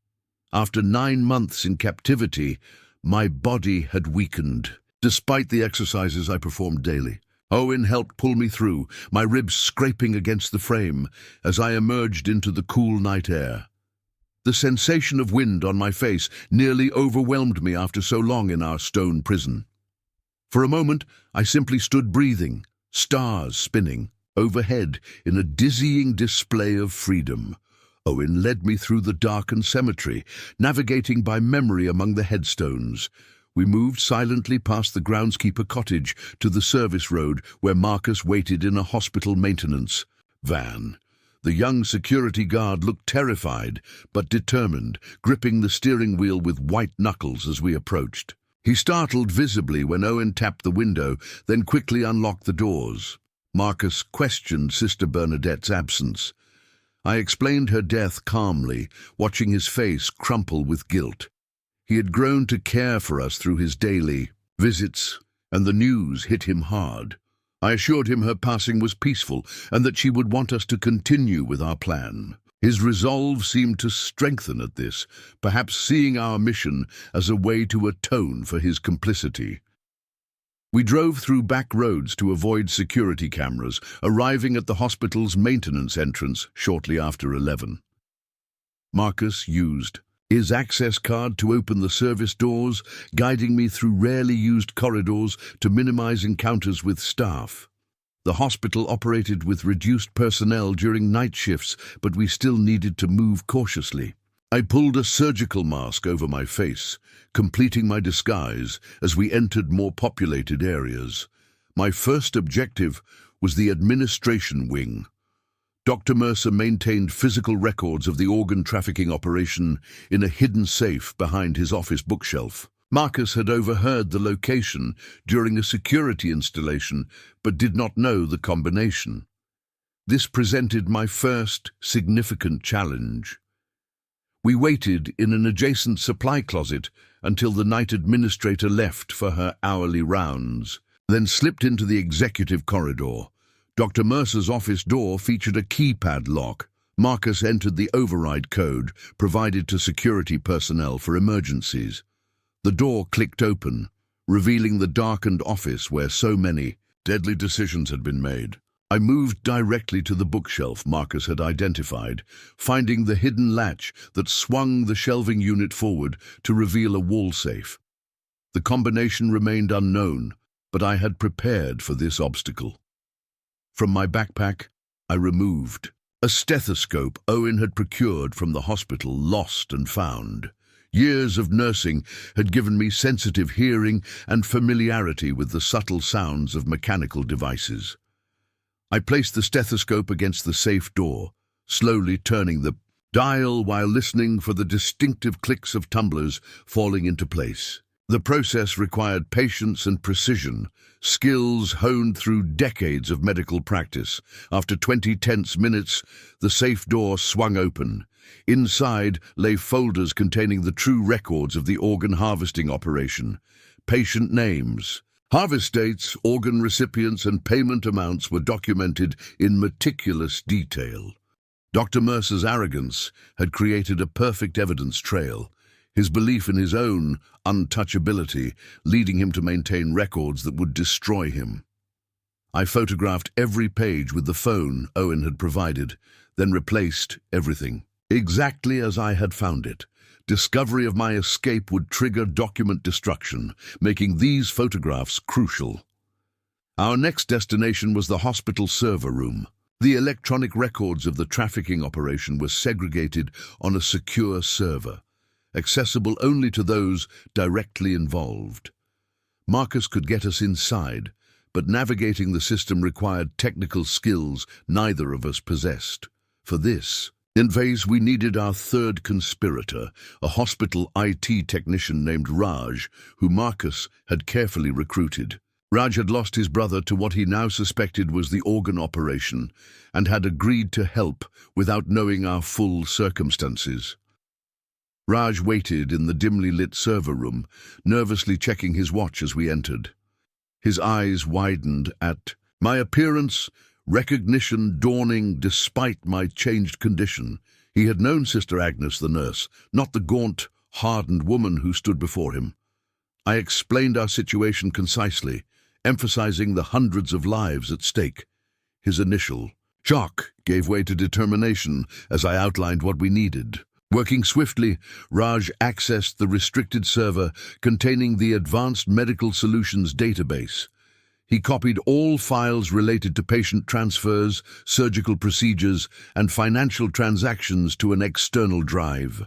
After 9 months in captivity, my body had weakened, despite the exercises I performed daily. Owen helped pull me through, my ribs scraping against the frame as I emerged into the cool night air. The sensation of wind on my face nearly overwhelmed me after so long in our stone prison. For a moment, I simply stood breathing, stars spinning, overhead in a dizzying display of freedom. Owen led me through the darkened cemetery, navigating by memory among the headstones. We moved silently past the groundskeeper cottage to the service road where Marcus waited in a hospital maintenance van. The young security guard looked terrified but determined, gripping the steering wheel with white knuckles as we approached. He startled visibly when Owen tapped the window, then quickly unlocked the doors. Marcus questioned Sister Bernadette's absence. I explained her death calmly, watching his face crumple with guilt. He had grown to care for us through his daily visits, and the news hit him hard. I assured him her passing was peaceful and that she would want us to continue with our plan. His resolve seemed to strengthen at this, perhaps seeing our mission as a way to atone for his complicity. We drove through back roads to avoid security cameras, arriving at the hospital's maintenance entrance shortly after 11. Marcus used his access card to open the service doors, guiding me through rarely used corridors to minimize encounters with staff. The hospital operated with reduced personnel during night shifts, but we still needed to move cautiously. I pulled a surgical mask over my face, completing my disguise as we entered more populated areas. My first objective was the administration wing. Dr. Mercer maintained physical records of the organ trafficking operation in a hidden safe behind his office bookshelf. Marcus had overheard the location during a security installation, but did not know the combination. This presented my first significant challenge. We waited in an adjacent supply closet until the night administrator left for her hourly rounds, then slipped into the executive corridor. Dr. Mercer's office door featured a keypad lock. Marcus entered the override code provided to security personnel for emergencies. The door clicked open, revealing the darkened office where so many deadly decisions had been made. I moved directly to the bookshelf Marcus had identified, finding the hidden latch that swung the shelving unit forward to reveal a wall safe. The combination remained unknown, but I had prepared for this obstacle. From my backpack, I removed a stethoscope Owen had procured from the hospital, lost and found. Years of nursing had given me sensitive hearing and familiarity with the subtle sounds of mechanical devices. I placed the stethoscope against the safe door, slowly turning the dial while listening for the distinctive clicks of tumblers falling into place. The process required patience and precision, skills honed through decades of medical practice. After 20 tense minutes, the safe door swung open, Inside lay folders containing the true records of the organ harvesting operation. Patient names, harvest dates, organ recipients, and payment amounts were documented in meticulous detail. Dr. Mercer's arrogance had created a perfect evidence trail, his belief in his own untouchability leading him to maintain records that would destroy him. I photographed every page with the phone Owen had provided, then replaced everything exactly as I had found it. Discovery of my escape would trigger document destruction, making these photographs crucial. Our next destination was the hospital server room. The electronic records of the trafficking operation were segregated on a secure server, accessible only to those directly involved. Marcus could get us inside, but navigating the system required technical skills neither of us possessed. For this phase, we needed our third conspirator, a hospital IT technician named Raj, who Marcus had carefully recruited. Raj had lost his brother to what he now suspected was the organ operation and had agreed to help without knowing our full circumstances. Raj waited in the dimly lit server room, nervously checking his watch as we entered. His eyes widened at my appearance, recognition dawning despite my changed condition. He had known Sister Agnes, the nurse, not the gaunt, hardened woman who stood before him. I explained our situation concisely, emphasizing the hundreds of lives at stake. His initial shock gave way to determination as I outlined what we needed. Working swiftly, Raj accessed the restricted server containing the Advanced Medical Solutions database. He copied all files related to patient transfers, surgical procedures, and financial transactions to an external drive.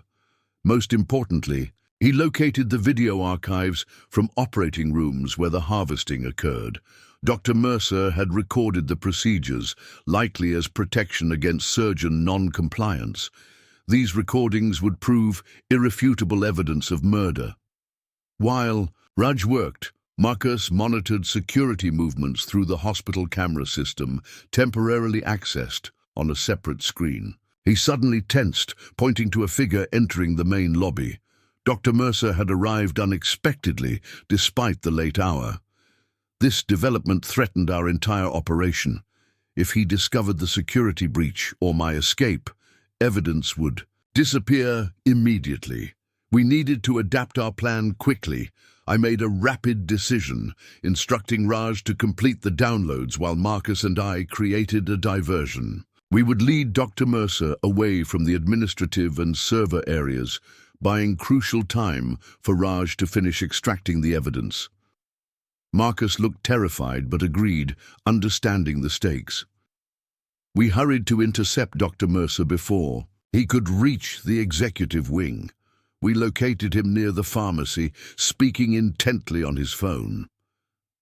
Most importantly, he located the video archives from operating rooms where the harvesting occurred. Dr. Mercer had recorded the procedures, likely as protection against surgeon non-compliance. These recordings would prove irrefutable evidence of murder. While Raj worked, Marcus monitored security movements through the hospital camera system, temporarily accessed on a separate screen. He suddenly tensed, pointing to a figure entering the main lobby. Dr. Mercer had arrived unexpectedly, despite the late hour. This development threatened our entire operation. If he discovered the security breach or my escape, evidence would disappear immediately. We needed to adapt our plan quickly. I made a rapid decision, instructing Raj to complete the downloads while Marcus and I created a diversion. We would lead Dr. Mercer away from the administrative and server areas, buying crucial time for Raj to finish extracting the evidence. Marcus looked terrified but agreed, understanding the stakes. We hurried to intercept Dr. Mercer before he could reach the executive wing. We located him near the pharmacy, speaking intently on his phone.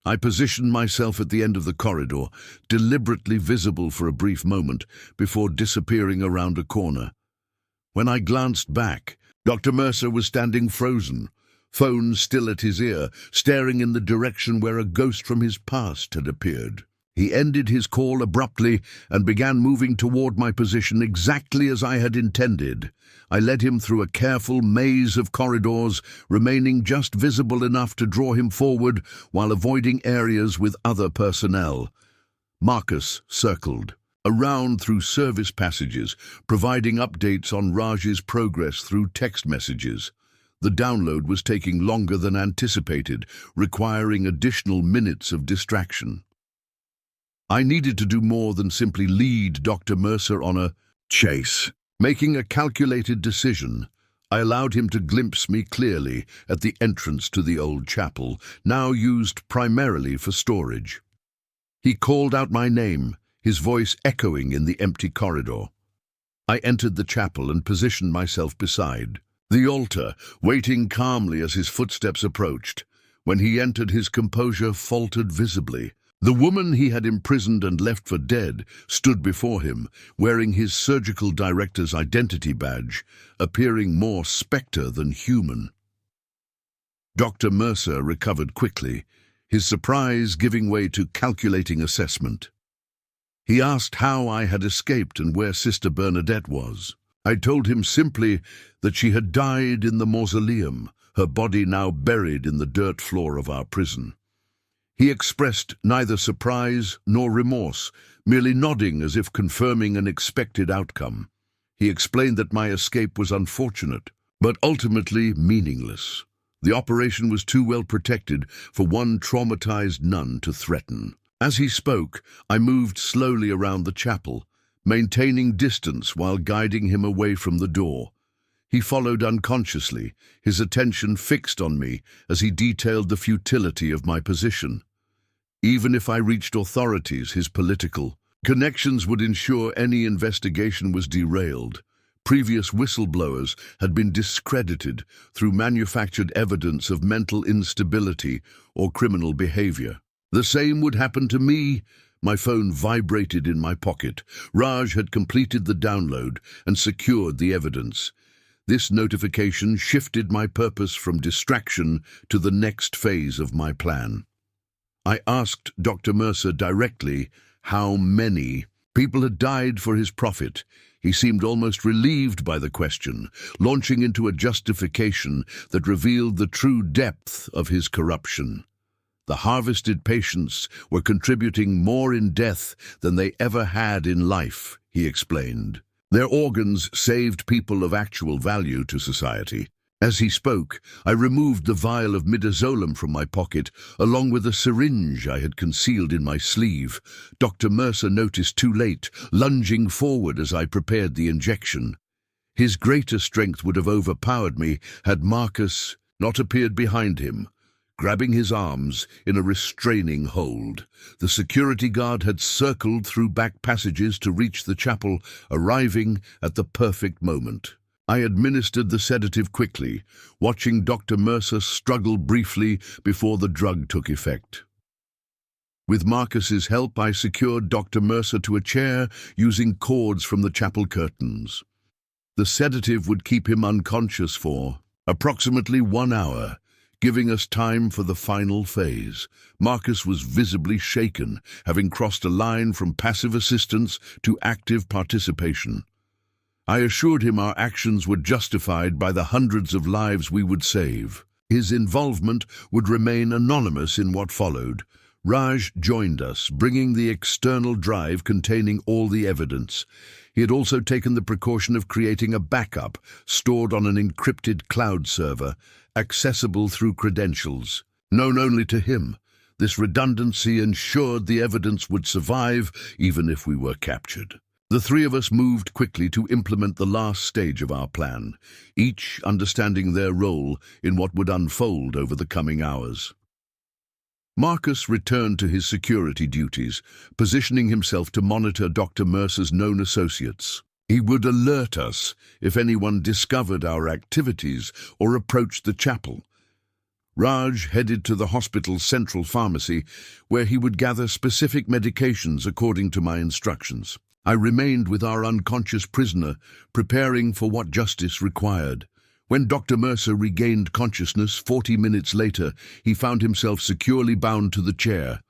I positioned myself at the end of the corridor, deliberately visible for a brief moment before disappearing around a corner. When I glanced back, Dr. Mercer was standing frozen, phone still at his ear, staring in the direction where a ghost from his past had appeared. He ended his call abruptly and began moving toward my position exactly as I had intended. I led him through a careful maze of corridors, remaining just visible enough to draw him forward while avoiding areas with other personnel. Marcus circled around through service passages, providing updates on Raj's progress through text messages. The download was taking longer than anticipated, requiring additional minutes of distraction. I needed to do more than simply lead Dr. Mercer on a chase. Making a calculated decision, I allowed him to glimpse me clearly at the entrance to the old chapel, now used primarily for storage. He called out my name, his voice echoing in the empty corridor. I entered the chapel and positioned myself beside the altar, waiting calmly as his footsteps approached. When he entered, his composure faltered visibly. The woman he had imprisoned and left for dead stood before him, wearing his surgical director's identity badge, appearing more spectre than human. Dr. Mercer recovered quickly, his surprise giving way to calculating assessment. He asked how I had escaped and where Sister Bernadette was. I told him simply that she had died in the mausoleum, her body now buried in the dirt floor of our prison. He expressed neither surprise nor remorse, merely nodding as if confirming an expected outcome. He explained that my escape was unfortunate, but ultimately meaningless. The operation was too well protected for one traumatized nun to threaten. As he spoke, I moved slowly around the chapel, maintaining distance while guiding him away from the door. He followed unconsciously, his attention fixed on me as he detailed the futility of my position. Even if I reached authorities, his political connections would ensure any investigation was derailed. Previous whistleblowers had been discredited through manufactured evidence of mental instability or criminal behavior. The same would happen to me. My phone vibrated in my pocket. Raj had completed the download and secured the evidence. This notification shifted my purpose from distraction to the next phase of my plan. I asked Dr. Mercer directly how many people had died for his profit. He seemed almost relieved by the question, launching into a justification that revealed the true depth of his corruption. The harvested patients were contributing more in death than they ever had in life, he explained. Their organs saved people of actual value to society. As he spoke, I removed the vial of midazolam from my pocket, along with a syringe I had concealed in my sleeve. Dr. Mercer noticed too late, lunging forward as I prepared the injection. His greater strength would have overpowered me had Marcus not appeared behind him, grabbing his arms in a restraining hold. The security guard had circled through back passages to reach the chapel, arriving at the perfect moment. I administered the sedative quickly, watching Dr. Mercer struggle briefly before the drug took effect. With Marcus's help, I secured Dr. Mercer to a chair using cords from the chapel curtains. The sedative would keep him unconscious for approximately 1 hour, giving us time for the final phase. Marcus was visibly shaken, having crossed a line from passive assistance to active participation. I assured him our actions were justified by the hundreds of lives we would save. His involvement would remain anonymous in what followed. Raj joined us, bringing the external drive containing all the evidence. He had also taken the precaution of creating a backup stored on an encrypted cloud server, accessible through credentials. Known only to him, this redundancy ensured the evidence would survive even if we were captured. The three of us moved quickly to implement the last stage of our plan, each understanding their role in what would unfold over the coming hours. Marcus returned to his security duties, positioning himself to monitor Dr. Mercer's known associates. He would alert us if anyone discovered our activities or approached the chapel. Raj headed to the hospital's central pharmacy, where he would gather specific medications according to my instructions. I remained with our unconscious prisoner, preparing for what justice required. When Dr. Mercer regained consciousness 40 minutes later, he found himself securely bound to the chair.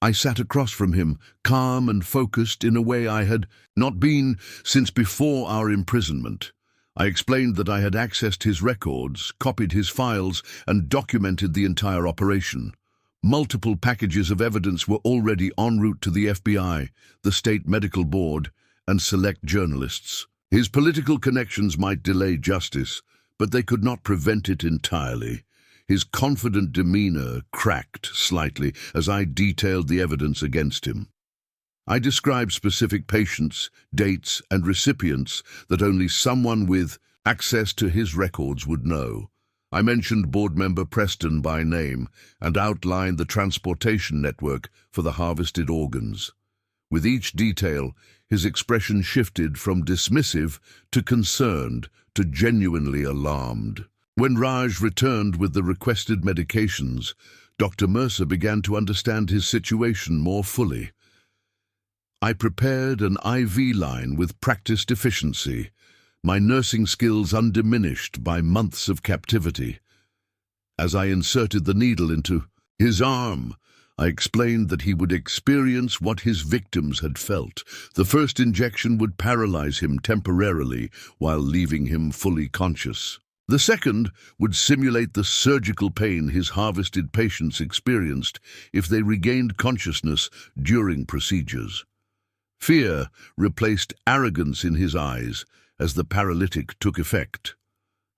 I sat across from him, calm and focused in a way I had not been since before our imprisonment. I explained that I had accessed his records, copied his files, and documented the entire operation. Multiple packages of evidence were already en route to the FBI, the State Medical Board, and select journalists. His political connections might delay justice, but they could not prevent it entirely. His confident demeanor cracked slightly as I detailed the evidence against him. I described specific patients, dates, and recipients that only someone with access to his records would know. I mentioned board member Preston by name and outlined the transportation network for the harvested organs. With each detail, his expression shifted from dismissive to concerned to genuinely alarmed. When Raj returned with the requested medications, Dr. Mercer began to understand his situation more fully. I prepared an IV line with practiced efficiency, my nursing skills undiminished by months of captivity. As I inserted the needle into his arm, I explained that he would experience what his victims had felt. The first injection would paralyze him temporarily while leaving him fully conscious. The second would simulate the surgical pain his harvested patients experienced if they regained consciousness during procedures. Fear replaced arrogance in his eyes as the paralytic took effect.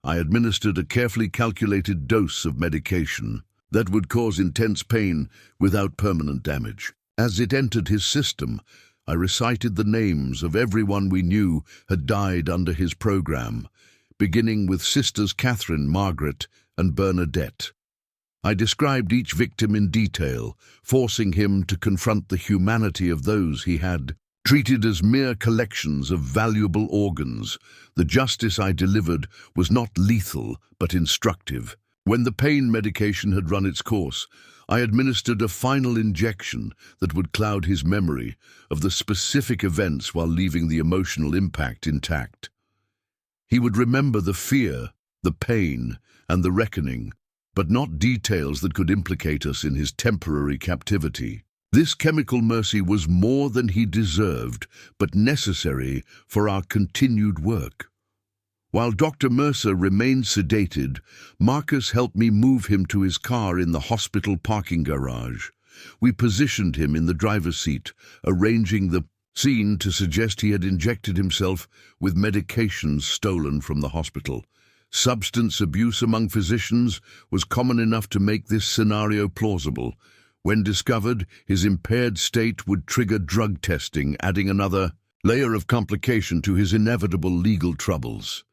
I administered a carefully calculated dose of medication that would cause intense pain without permanent damage. As it entered his system, I recited the names of everyone we knew had died under his program, beginning with Sisters Catherine, Margaret, and Bernadette. I described each victim in detail, forcing him to confront the humanity of those he had treated as mere collections of valuable organs. The justice I delivered was not lethal, but instructive. When the pain medication had run its course, I administered a final injection that would cloud his memory of the specific events while leaving the emotional impact intact. He would remember the fear, the pain, and the reckoning, but not details that could implicate us in his temporary captivity. This chemical mercy was more than he deserved, but necessary for our continued work. While Dr. Mercer remained sedated, Marcus helped me move him to his car in the hospital parking garage. We positioned him in the driver's seat, arranging the scene to suggest he had injected himself with medications stolen from the hospital. Substance abuse among physicians was common enough to make this scenario plausible. When discovered, his impaired state would trigger drug testing, adding another layer of complication to his inevitable legal troubles.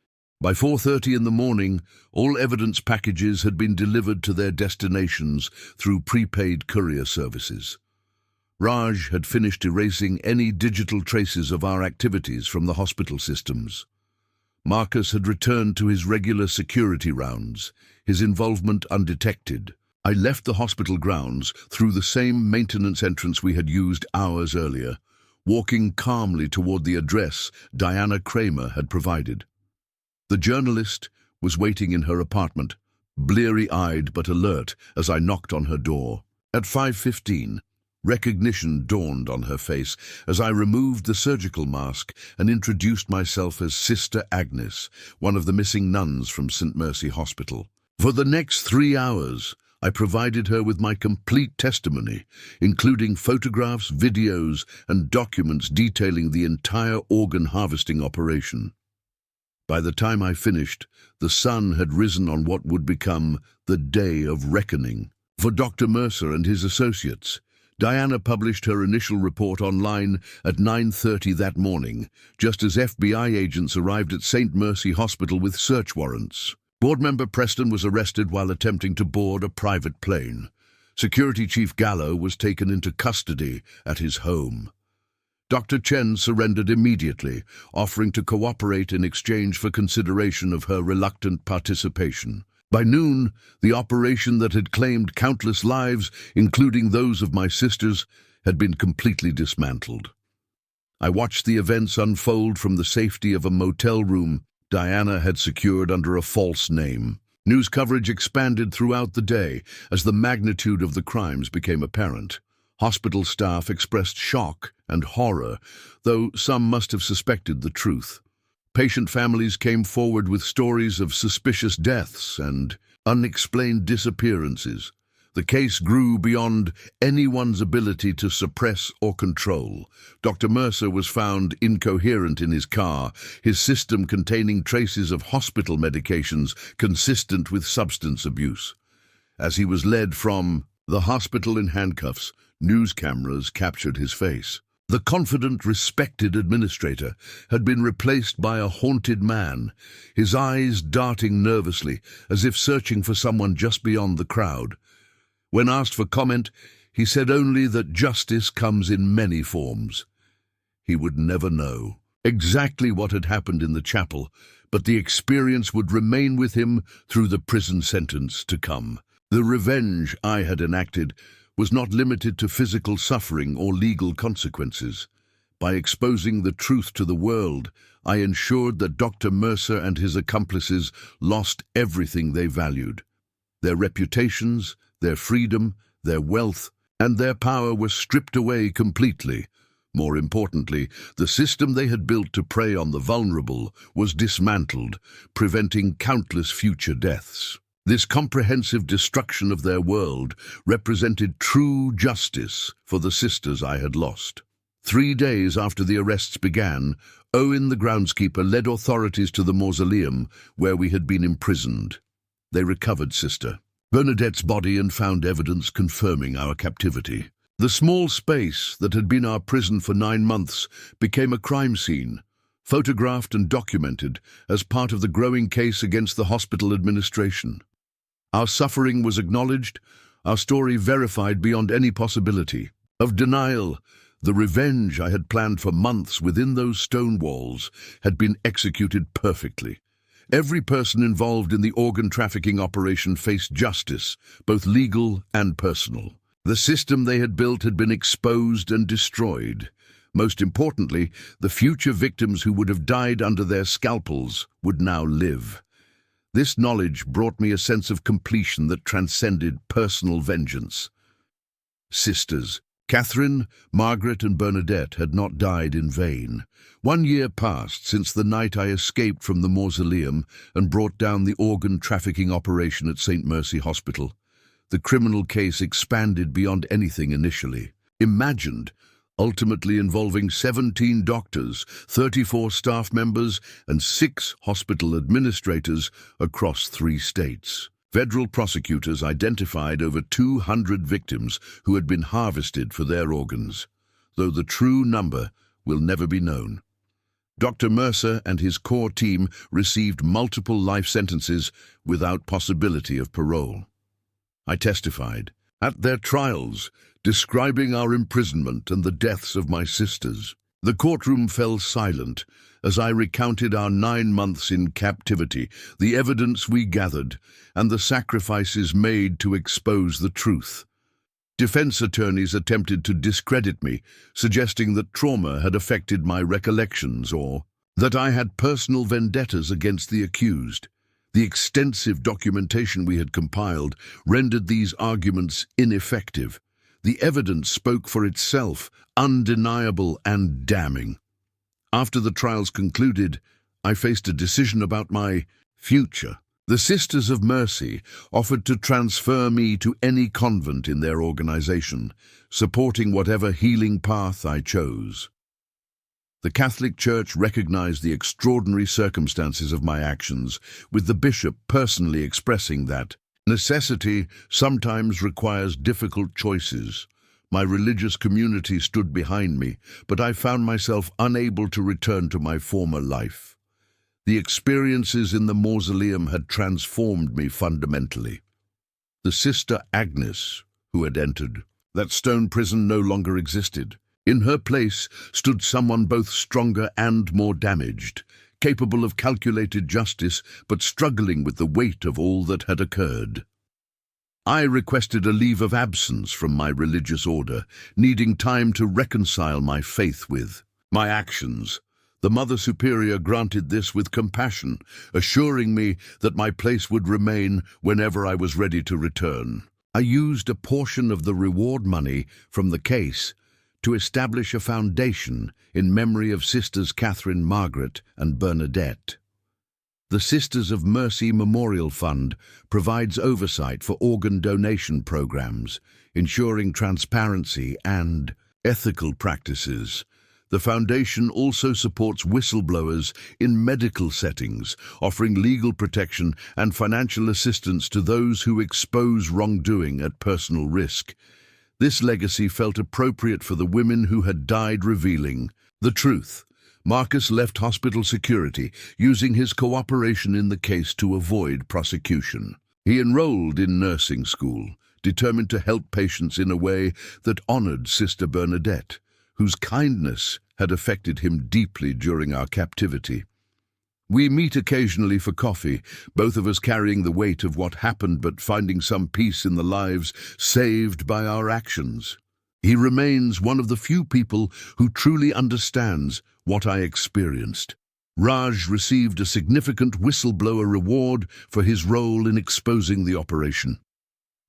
By 4:30 in the morning, all evidence packages had been delivered to their destinations through prepaid courier services. Raj had finished erasing any digital traces of our activities from the hospital systems. Marcus had returned to his regular security rounds, his involvement undetected. I left the hospital grounds through the same maintenance entrance we had used hours earlier, walking calmly toward the address Diana Kramer had provided. The journalist was waiting in her apartment, bleary-eyed but alert as I knocked on her door. At 5:15, recognition dawned on her face as I removed the surgical mask and introduced myself as Sister Agnes, one of the missing nuns from St. Mercy Hospital. For the next 3 hours, I provided her with my complete testimony, including photographs, videos, and documents detailing the entire organ harvesting operation. By the time I finished, the sun had risen on what would become the Day of Reckoning. For Dr. Mercer and his associates, Diana published her initial report online at 9:30 that morning, just as FBI agents arrived at St. Mercy Hospital with search warrants. Board member Preston was arrested while attempting to board a private plane. Security Chief Gallo was taken into custody at his home. Dr. Chen surrendered immediately, offering to cooperate in exchange for consideration of her reluctant participation. By noon, the operation that had claimed countless lives, including those of my sisters, had been completely dismantled. I watched the events unfold from the safety of a motel room Diana had secured under a false name. News coverage expanded throughout the day as the magnitude of the crimes became apparent. Hospital staff expressed shock and horror, though some must have suspected the truth. Patient families came forward with stories of suspicious deaths and unexplained disappearances. The case grew beyond anyone's ability to suppress or control. Dr. Mercer was found incoherent in his car, his system containing traces of hospital medications consistent with substance abuse. As he was led from the hospital in handcuffs, news cameras captured his face. The confident, respected administrator had been replaced by a haunted man, his eyes darting nervously as if searching for someone just beyond the crowd. When asked for comment, he said only that justice comes in many forms. He would never know exactly what had happened in the chapel, but the experience would remain with him through the prison sentence to come. The revenge I had enacted was not limited to physical suffering or legal consequences. By exposing the truth to the world, I ensured that Dr. Mercer and his accomplices lost everything they valued: their reputations, their freedom, their wealth, and their power was stripped away completely. More importantly, the system they had built to prey on the vulnerable was dismantled, preventing countless future deaths. This comprehensive destruction of their world represented true justice for the sisters I had lost. 3 days after the arrests began, Owen the groundskeeper led authorities to the mausoleum where we had been imprisoned. They recovered Sister Bernadette's body and found evidence confirming our captivity. The small space that had been our prison for 9 months became a crime scene, photographed and documented as part of the growing case against the hospital administration. Our suffering was acknowledged, our story verified beyond any possibility of denial. The revenge I had planned for months within those stone walls had been executed perfectly. Every person involved in the organ trafficking operation faced justice, both legal and personal. The system they had built had been exposed and destroyed. Most importantly, the future victims who would have died under their scalpels would now live. This knowledge brought me a sense of completion that transcended personal vengeance. Sisters Catherine, Margaret, and Bernadette had not died in vain. 1 year passed since the night I escaped from the mausoleum and brought down the organ trafficking operation at St. Mercy Hospital. The criminal case expanded beyond anything initially imagined, ultimately involving 17 doctors, 34 staff members, and 6 hospital administrators across 3 states. Federal prosecutors identified over 200 victims who had been harvested for their organs, though the true number will never be known. Dr. Mercer and his core team received multiple life sentences without possibility of parole. I testified at their trials, describing our imprisonment and the deaths of my sisters. The courtroom fell silent as I recounted our 9 months in captivity, the evidence we gathered, and the sacrifices made to expose the truth. Defense attorneys attempted to discredit me, suggesting that trauma had affected my recollections or that I had personal vendettas against the accused. The extensive documentation we had compiled rendered these arguments ineffective. The evidence spoke for itself, undeniable and damning. After the trials concluded, I faced a decision about my future. The Sisters of Mercy offered to transfer me to any convent in their organization, supporting whatever healing path I chose. The Catholic Church recognized the extraordinary circumstances of my actions, with the bishop personally expressing that necessity sometimes requires difficult choices. My religious community stood behind me, but I found myself unable to return to my former life. The experiences in the mausoleum had transformed me fundamentally. The Sister Agnes, who had entered that stone prison, no longer existed. In her place stood someone both stronger and more damaged, capable of calculated justice, but struggling with the weight of all that had occurred. I requested a leave of absence from my religious order, needing time to reconcile my faith with my actions. The Mother Superior granted this with compassion, assuring me that my place would remain whenever I was ready to return. I used a portion of the reward money from the case to establish a foundation in memory of Sisters Catherine, Margaret, and Bernadette. The Sisters of Mercy Memorial Fund provides oversight for organ donation programs, ensuring transparency and ethical practices. The foundation also supports whistleblowers in medical settings, offering legal protection and financial assistance to those who expose wrongdoing at personal risk. This legacy felt appropriate for the women who had died revealing the truth. Marcus left hospital security, using his cooperation in the case to avoid prosecution. He enrolled in nursing school, determined to help patients in a way that honored Sister Bernadette, whose kindness had affected him deeply during our captivity. We meet occasionally for coffee, both of us carrying the weight of what happened but finding some peace in the lives saved by our actions. He remains one of the few people who truly understands what I experienced. Raj received a significant whistleblower reward for his role in exposing the operation.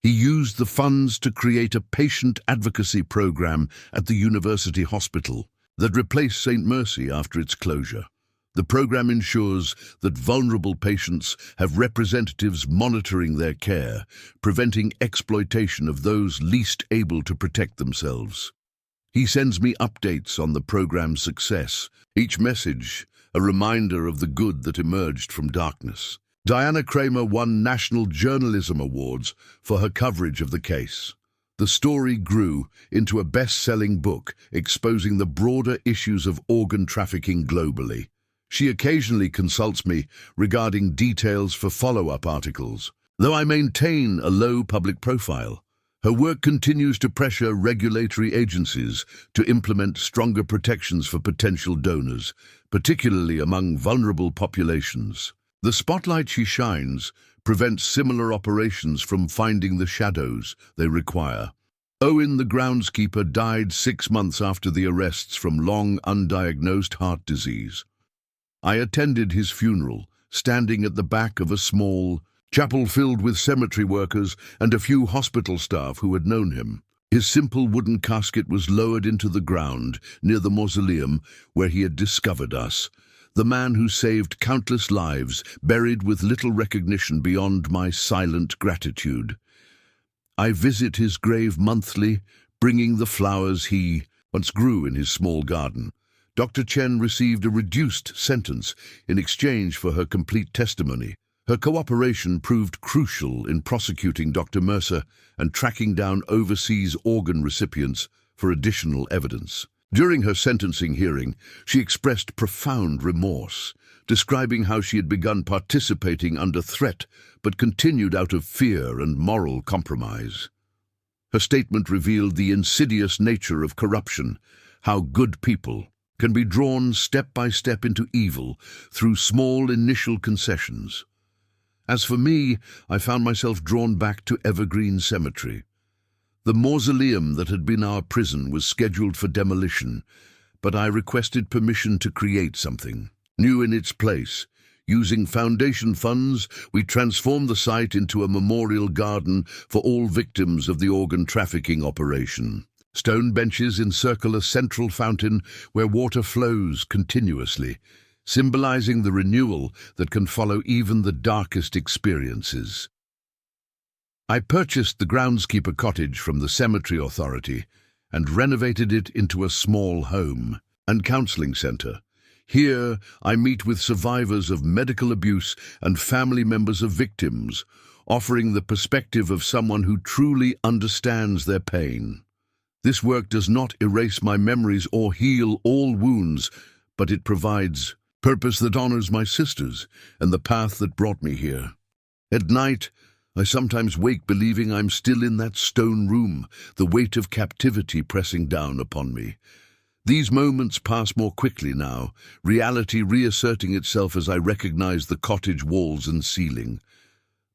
He used the funds to create a patient advocacy program at the university hospital that replaced St. Mercy after its closure. The program ensures that vulnerable patients have representatives monitoring their care, preventing exploitation of those least able to protect themselves. He sends me updates on the program's success, each message a reminder of the good that emerged from darkness. Diana Kramer won National Journalism Awards for her coverage of the case. The story grew into a best-selling book exposing the broader issues of organ trafficking globally. She occasionally consults me regarding details for follow-up articles. Though I maintain a low public profile, her work continues to pressure regulatory agencies to implement stronger protections for potential donors, particularly among vulnerable populations. The spotlight she shines prevents similar operations from finding the shadows they require. Owen, the groundskeeper, died 6 months after the arrests from long undiagnosed heart disease. I attended his funeral, standing at the back of a small chapel filled with cemetery workers and a few hospital staff who had known him. His simple wooden casket was lowered into the ground near the mausoleum where he had discovered us. The man who saved countless lives, buried with little recognition beyond my silent gratitude. I visit his grave monthly, bringing the flowers he once grew in his small garden. Dr. Chen received a reduced sentence in exchange for her complete testimony. Her cooperation proved crucial in prosecuting Dr. Mercer and tracking down overseas organ recipients for additional evidence. During her sentencing hearing, she expressed profound remorse, describing how she had begun participating under threat but continued out of fear and moral compromise. Her statement revealed the insidious nature of corruption, how good people can be drawn step by step into evil through small initial concessions. As for me, I found myself drawn back to Evergreen Cemetery. The mausoleum that had been our prison was scheduled for demolition, but I requested permission to create something new in its place. Using foundation funds, we transformed the site into a memorial garden for all victims of the organ trafficking operation. Stone benches encircle a central fountain where water flows continuously, symbolizing the renewal that can follow even the darkest experiences. I purchased the groundskeeper cottage from the cemetery authority and renovated it into a small home and counseling center. Here, I meet with survivors of medical abuse and family members of victims, offering the perspective of someone who truly understands their pain. This work does not erase my memories or heal all wounds, but it provides purpose that honors my sisters and the path that brought me here. At night, I sometimes wake believing I'm still in that stone room, the weight of captivity pressing down upon me. These moments pass more quickly now, reality reasserting itself as I recognize the cottage walls and ceiling.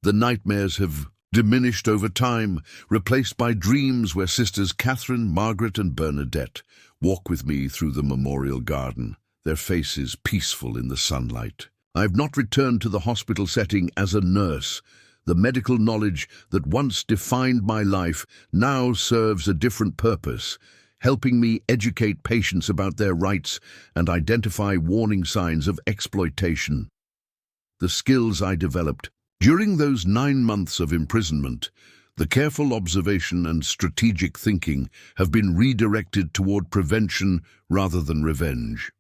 The nightmares have diminished over time, replaced by dreams where sisters Catherine, Margaret, and Bernadette walk with me through the memorial garden, their faces peaceful in the sunlight. I have not returned to the hospital setting as a nurse. The medical knowledge that once defined my life now serves a different purpose, helping me educate patients about their rights and identify warning signs of exploitation. The skills I developed during those 9 months of imprisonment, the careful observation and strategic thinking have been redirected toward prevention rather than revenge.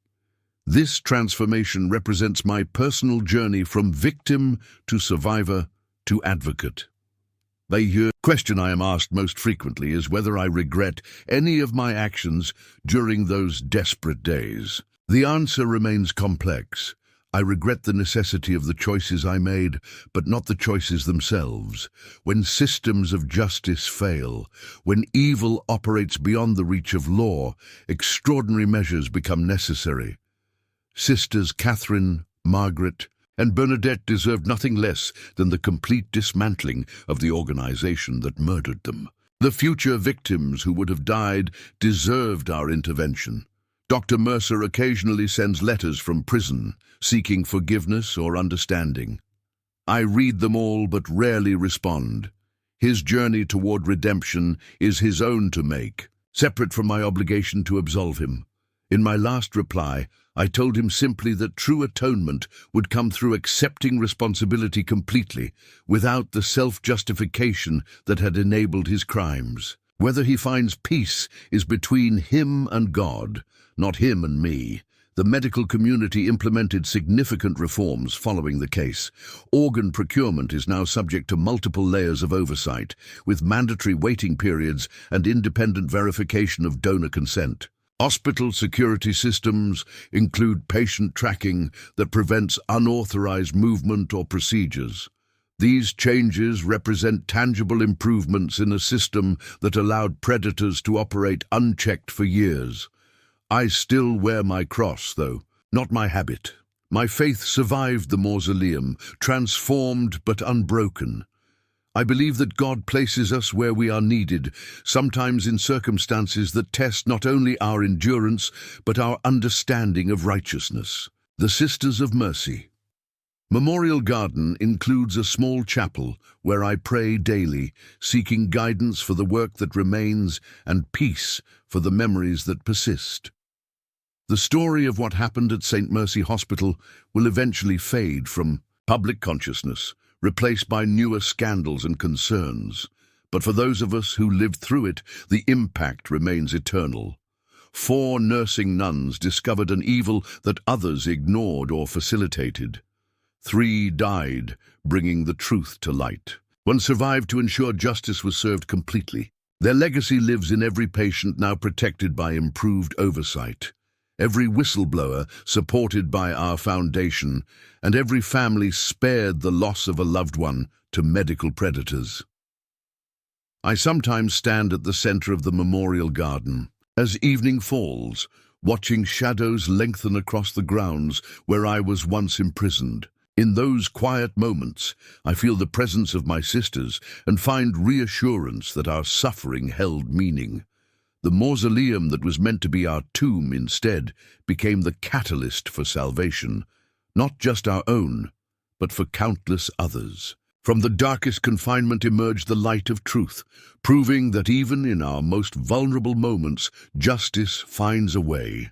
This transformation represents my personal journey from victim to survivor to advocate. The question I am asked most frequently is whether I regret any of my actions during those desperate days. The answer remains complex. I regret the necessity of the choices I made, but not the choices themselves. When systems of justice fail, when evil operates beyond the reach of law, extraordinary measures become necessary. Sisters Catherine, Margaret, and Bernadette deserved nothing less than the complete dismantling of the organization that murdered them. The future victims who would have died deserved our intervention. Dr. Mercer occasionally sends letters from prison, seeking forgiveness or understanding. I read them all but rarely respond. His journey toward redemption is his own to make, separate from my obligation to absolve him. In my last reply, I told him simply that true atonement would come through accepting responsibility completely, without the self-justification that had enabled his crimes. Whether he finds peace is between him and God, not him and me. The medical community implemented significant reforms following the case. Organ procurement is now subject to multiple layers of oversight, with mandatory waiting periods and independent verification of donor consent. Hospital security systems include patient tracking that prevents unauthorized movement or procedures. These changes represent tangible improvements in a system that allowed predators to operate unchecked for years. I still wear my cross, though, not my habit. My faith survived the mausoleum, transformed but unbroken. I believe that God places us where we are needed, sometimes in circumstances that test not only our endurance, but our understanding of righteousness. The Sisters of Mercy. Memorial Garden includes a small chapel where I pray daily, seeking guidance for the work that remains and peace for the memories that persist. The story of what happened at St. Mercy Hospital will eventually fade from public consciousness, replaced by newer scandals and concerns. But for those of us who lived through it, the impact remains eternal. 4 nursing nuns discovered an evil that others ignored or facilitated. 3 died, bringing the truth to light. 1 survived to ensure justice was served completely. Their legacy lives in every patient now protected by improved oversight, every whistleblower supported by our foundation, and every family spared the loss of a loved one to medical predators. I sometimes stand at the center of the memorial garden, as evening falls, watching shadows lengthen across the grounds where I was once imprisoned. In those quiet moments, I feel the presence of my sisters and find reassurance that our suffering held meaning. The mausoleum that was meant to be our tomb instead became the catalyst for salvation, not just our own, but for countless others. From the darkest confinement emerged the light of truth, proving that even in our most vulnerable moments, justice finds a way.